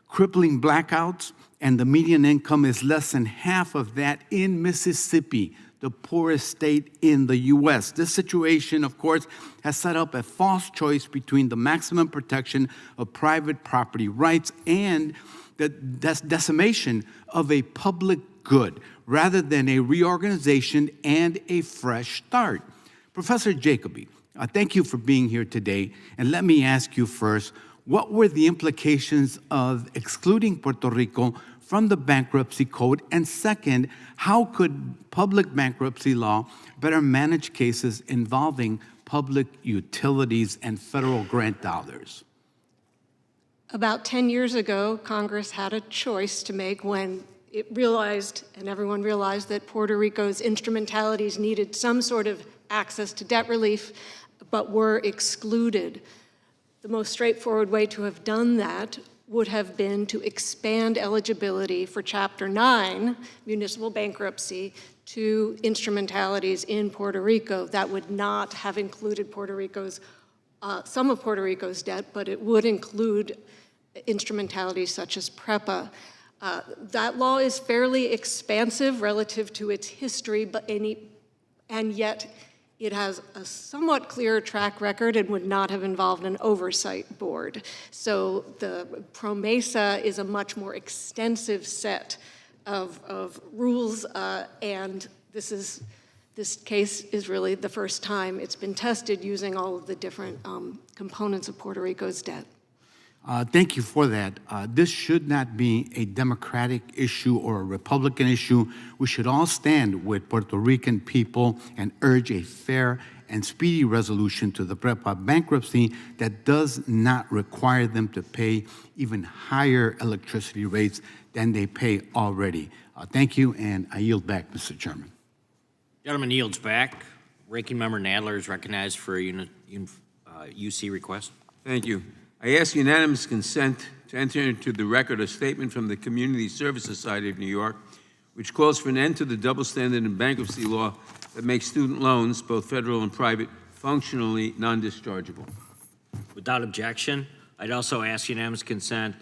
Speaker 15: crippling blackouts, and the median income is less than half of that in Mississippi, the poorest state in the U.S. This situation, of course, has set up a false choice between the maximum protection of private property rights and the decimation of a public good, rather than a reorganization and a fresh start. Professor Jacoby, thank you for being here today, and let me ask you first, what were the implications of excluding Puerto Rico from the bankruptcy code? And second, how could public bankruptcy law better manage cases involving public utilities and federal grant dollars?
Speaker 7: About 10 years ago, Congress had a choice to make when it realized, and everyone realized, that Puerto Rico's instrumentalities needed some sort of access to debt relief, but were excluded. The most straightforward way to have done that would have been to expand eligibility for Chapter 9, municipal bankruptcy, to instrumentalities in Puerto Rico. That would not have included some of Puerto Rico's debt, but it would include instrumentalities such as PREPA. That law is fairly expansive relative to its history, and yet it has a somewhat clearer track record and would not have involved an oversight board. So the PROMESA is a much more extensive set of rules, and this case is really the first time it's been tested using all of the different components of Puerto Rico's debt.
Speaker 15: Thank you for that. This should not be a Democratic issue or a Republican issue. We should all stand with Puerto Rican people and urge a fair and speedy resolution to the PREPA bankruptcy that does not require them to pay even higher electricity rates than they pay already. Thank you, and I yield back, Mr. Chairman.
Speaker 1: Gentleman yields back. Ranking Member Nadler is recognized for a UC request.
Speaker 2: Thank you. I ask unanimous consent to enter into the record a statement from the Community Service Society of New York, which calls for an end to the double standard in bankruptcy law that makes student loans, both federal and private, functionally non-dischargeable.
Speaker 1: Without objection, I'd also ask unanimous consent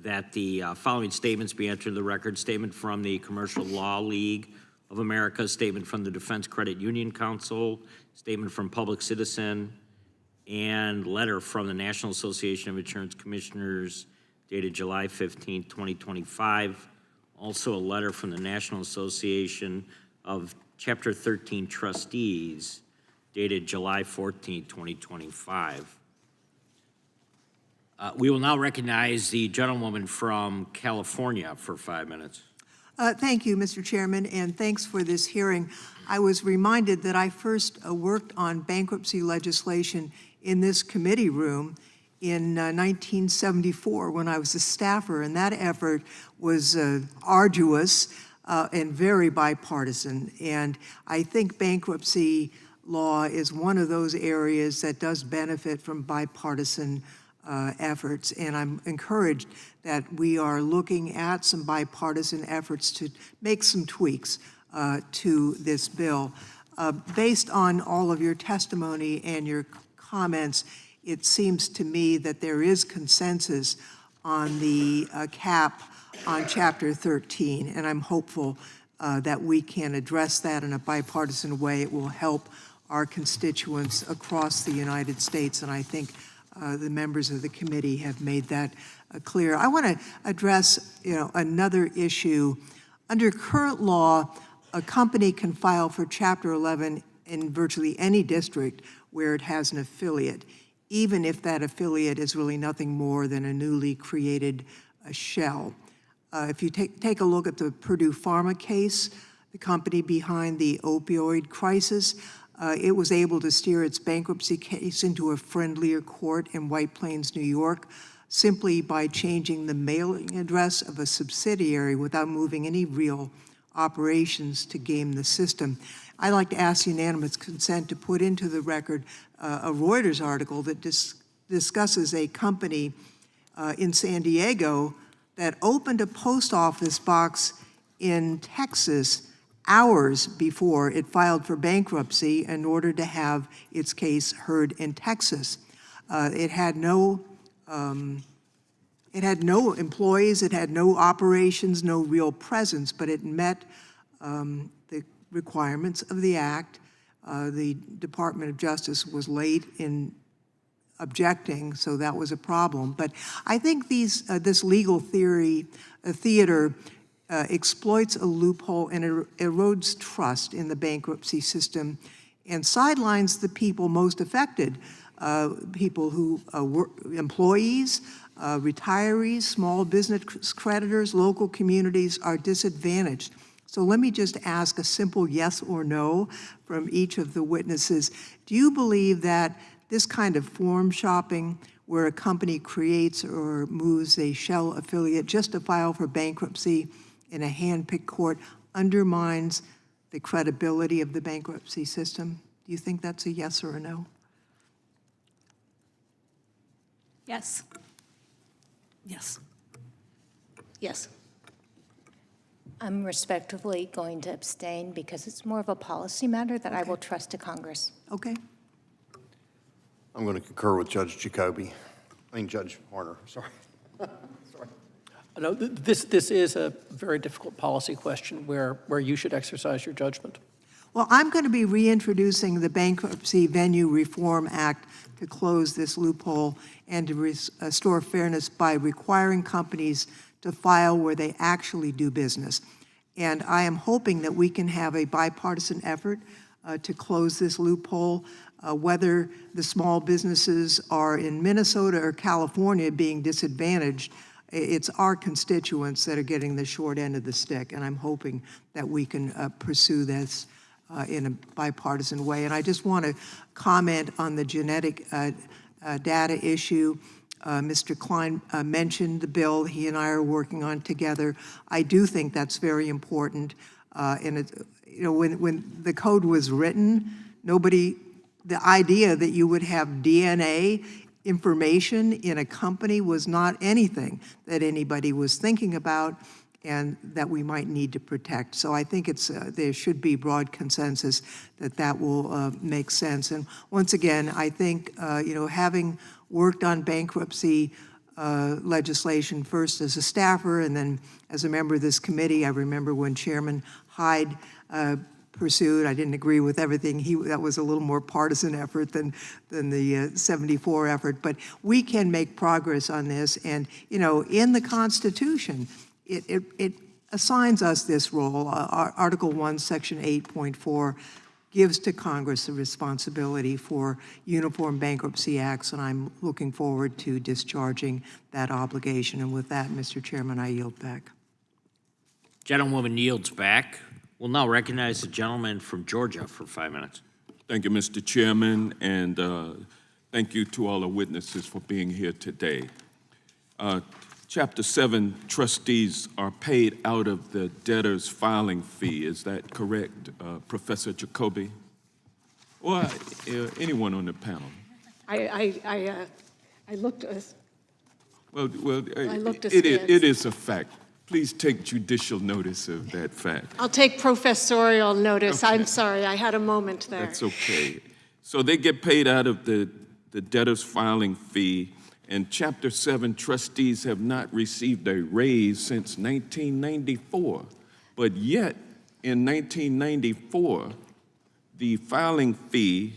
Speaker 1: that the following statements be entered in the record. Statement from the Commercial Law League of America, statement from the Defense Credit Union Council, statement from Public Citizen, and letter from the National Association of Insurance Commissioners dated July 15, 2025. Also a letter from the National Association of Chapter 13 Trustees dated July 14, 2025. We will now recognize the gentlewoman from California for 5 minutes.
Speaker 16: Thank you, Mr. Chairman, and thanks for this hearing. I was reminded that I first worked on bankruptcy legislation in this committee room in 1974 when I was a staffer, and that effort was arduous and very bipartisan. And I think bankruptcy law is one of those areas that does benefit from bipartisan efforts, and I'm encouraged that we are looking at some bipartisan efforts to make some tweaks to this bill. Based on all of your testimony and your comments, it seems to me that there is consensus on the cap on Chapter 13, and I'm hopeful that we can address that in a bipartisan way. It will help our constituents across the United States, and I think the members of the committee have made that clear. I want to address, another issue. Under current law, a company can file for Chapter 11 in virtually any district where it has an affiliate, even if that affiliate is really nothing more than a newly created shell. If you take a look at the Purdue Pharma case, the company behind the opioid crisis, it was able to steer its bankruptcy case into a friendlier court in White Plains, New York, simply by changing the mailing address of a subsidiary without moving any real operations to game the system. I'd like to ask unanimous consent to put into the record a Reuters article that discusses a company in San Diego that opened a post office box in Texas hours before it filed for bankruptcy in order to have its case heard in Texas. It had no employees, it had no operations, no real presence, but it met the requirements of the act. The Department of Justice was late in objecting, so that was a problem. But I think this legal theater exploits a loophole and erodes trust in the bankruptcy system and sidelines the people most affected, people who employees, retirees, small business creditors, local communities are disadvantaged. So let me just ask a simple yes or no from each of the witnesses. Do you believe that this kind of form shopping where a company creates or moves a shell affiliate just to file for bankruptcy in a hand-picked court undermines the credibility of the bankruptcy system? Do you think that's a yes or a no?
Speaker 9: Yes.
Speaker 8: Yes.
Speaker 7: Yes.
Speaker 6: I'm respectfully going to abstain because it's more of a policy matter that I will trust to Congress.
Speaker 16: Okay.
Speaker 5: I'm going to concur with Judge Jacoby. Judge Harner, sorry. Sorry.
Speaker 4: No, this is a very difficult policy question where you should exercise your judgment.
Speaker 16: Well, I'm going to be reintroducing the Bankruptcy Venue Reform Act to close this loophole and to restore fairness by requiring companies to file where they actually do business. And I am hoping that we can have a bipartisan effort to close this loophole, whether the small businesses are in Minnesota or California being disadvantaged. It's our constituents that are getting the short end of the stick, and I'm hoping that we can pursue this in a bipartisan way. And I just want to comment on the genetic data issue. Mr. Klein mentioned the bill he and I are working on together. I do think that's very important. And when the code was written, the idea that you would have DNA information in a company was not anything that anybody was thinking about and that we might need to protect. So I think there should be broad consensus that will make sense. And once again, I think having worked on bankruptcy legislation first as a staffer and then as a member of this committee, I remember when Chairman Hyde pursued. I didn't agree with everything. That was a little more partisan effort than the 74 effort. But we can make progress on this. And in the Constitution, it assigns us this role. Article 1, Section 8.4 gives to Congress the responsibility for uniform bankruptcy acts, and I'm looking forward to discharging that obligation. And with that, Mr. Chairman, I yield back.
Speaker 1: Gentlewoman yields back. We'll now recognize the gentleman from Georgia for 5 minutes.
Speaker 17: Thank you, Mr. Chairman, and thank you to all the witnesses for being here today. Chapter 7 trustees are paid out of the debtor's filing fee. Is that correct, Professor Jacoby? Or anyone on the panel?
Speaker 7: I looked.
Speaker 17: Well,
Speaker 7: I looked
Speaker 17: it is a fact. Please take judicial notice of that fact.
Speaker 7: I'll take professorial notice.
Speaker 17: Okay.
Speaker 7: I'm sorry, I had a moment there.
Speaker 17: That's okay. So they get paid out of the debtor's filing fee, and Chapter 7 trustees have not received a raise since 1994. But yet, in 1994, the filing fee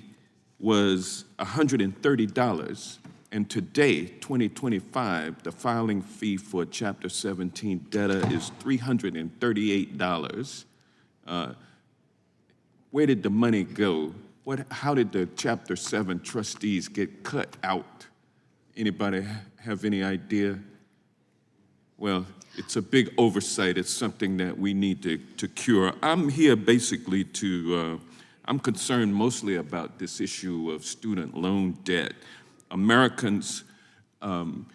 Speaker 17: was $130. And today, 2025, the filing fee for Chapter 17 debtor is $338. Where did the money go? How did the Chapter 7 trustees get cut out? Anybody have any idea? Well, it's a big oversight. It's something that we need to cure. I'm here basically I'm concerned mostly about this issue of student loan debt. Americans, Marvin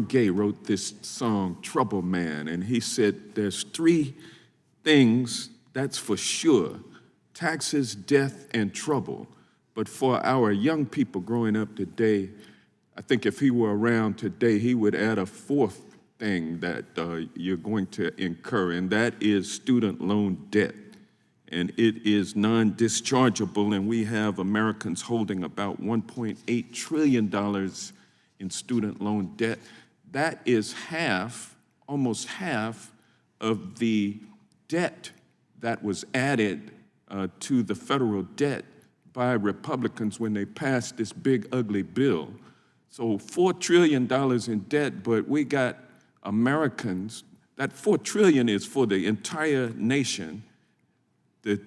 Speaker 17: Gaye wrote this song, Trouble Man, and he said there's 3 things that's for sure: taxes, death, and trouble. But for our young people growing up today, I think if he were around today, he would add a 4th thing that you're going to incur, and that is student loan debt. And it is non-dischargeable, and we have Americans holding about $1.8 trillion in student loan debt. That is half, almost half, of the debt that was added to the federal debt by Republicans when they passed this big, ugly bill. So $4 trillion in debt, but we got Americans, that $4 trillion is for the entire nation. The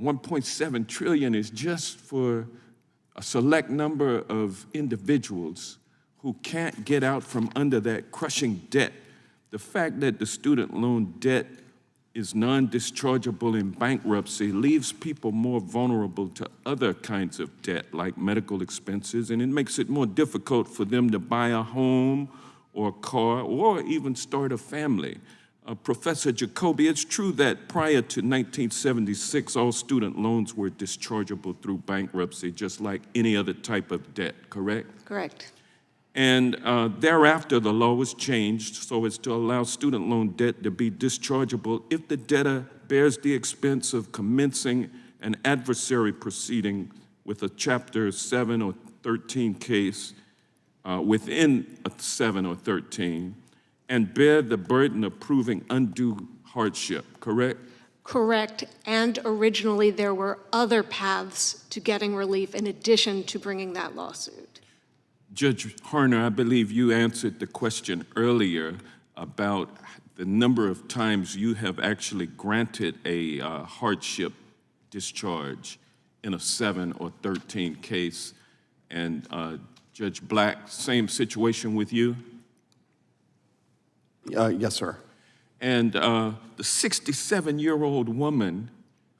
Speaker 17: 1.7 trillion is just for a select number of individuals who can't get out from under that crushing debt. The fact that the student loan debt is non-dischargeable in bankruptcy leaves people more vulnerable to other kinds of debt, like medical expenses, and it makes it more difficult for them to buy a home or a car or even start a family. Professor Jacoby, it's true that prior to 1976, all student loans were dischargeable through bankruptcy, just like any other type of debt, correct?
Speaker 7: Correct.
Speaker 17: And thereafter, the law was changed so as to allow student loan debt to be dischargeable if the debtor bears the expense of commencing an adversary proceeding with a Chapter 7 or 13 case within a 7 or 13, and bear the burden of proving undue hardship, correct?
Speaker 7: Correct. And originally, there were other paths to getting relief in addition to bringing that lawsuit.
Speaker 17: Judge Harner, I believe you answered the question earlier about the number of times you have actually granted a hardship discharge in a 7 or 13 case. And Judge Black, same situation with you?
Speaker 5: Yes, sir.
Speaker 17: And the 67-year-old woman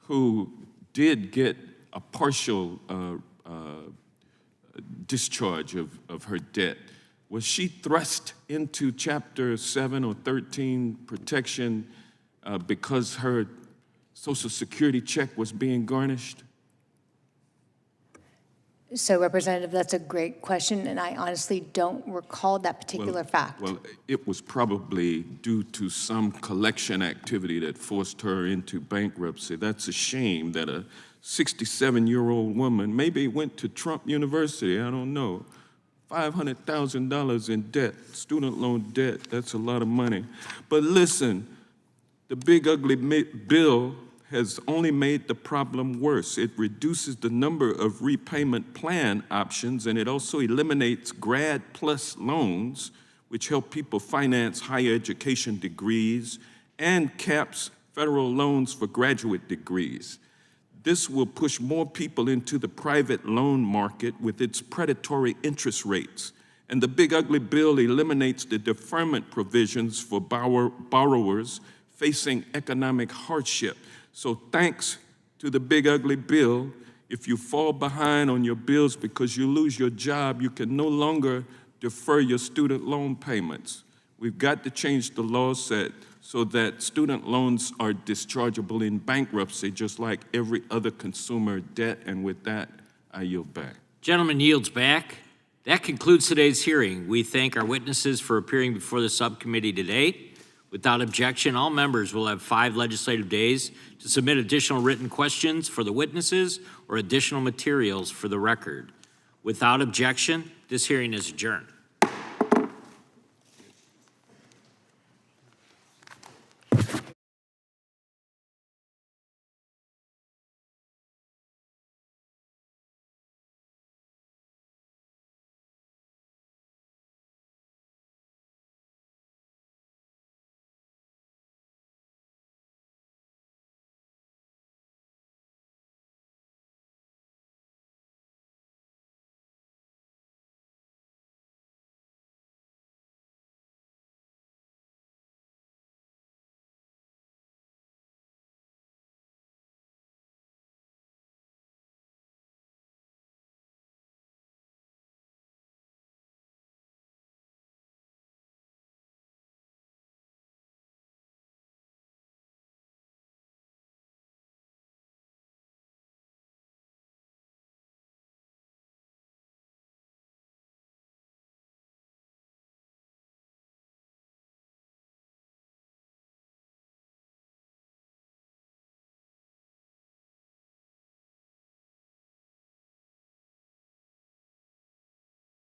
Speaker 17: who did get a partial discharge of her debt, was she thrust into Chapter 7 or 13 protection because her Social Security check was being garnished?
Speaker 6: So, Representative, that's a great question, and I honestly don't recall that particular fact.
Speaker 17: Well, it was probably due to some collection activity that forced her into bankruptcy. That's a shame that a 67-year-old woman maybe went to Trump University, I don't know, $500,000 in debt, student loan debt, that's a lot of money. But listen, the big ugly bill has only made the problem worse. It reduces the number of repayment plan options, and it also eliminates Grad Plus loans, which help people finance higher education degrees, and caps federal loans for graduate degrees. This will push more people into the private loan market with its predatory interest rates. And the big ugly bill eliminates the deferment provisions for borrowers facing economic hardship. So thanks to the big ugly bill, if you fall behind on your bills because you lose your job, you can no longer defer your student loan payments. We've got to change the law set so that student loans are dischargeable in bankruptcy, just like every other consumer debt. And with that, I yield back.
Speaker 1: Gentleman yields back. That concludes today's hearing. We thank our witnesses for appearing before the subcommittee today. Without objection, all members will have 5 legislative days to submit additional written questions for the witnesses or additional materials for the record. Without objection, this hearing is adjourned.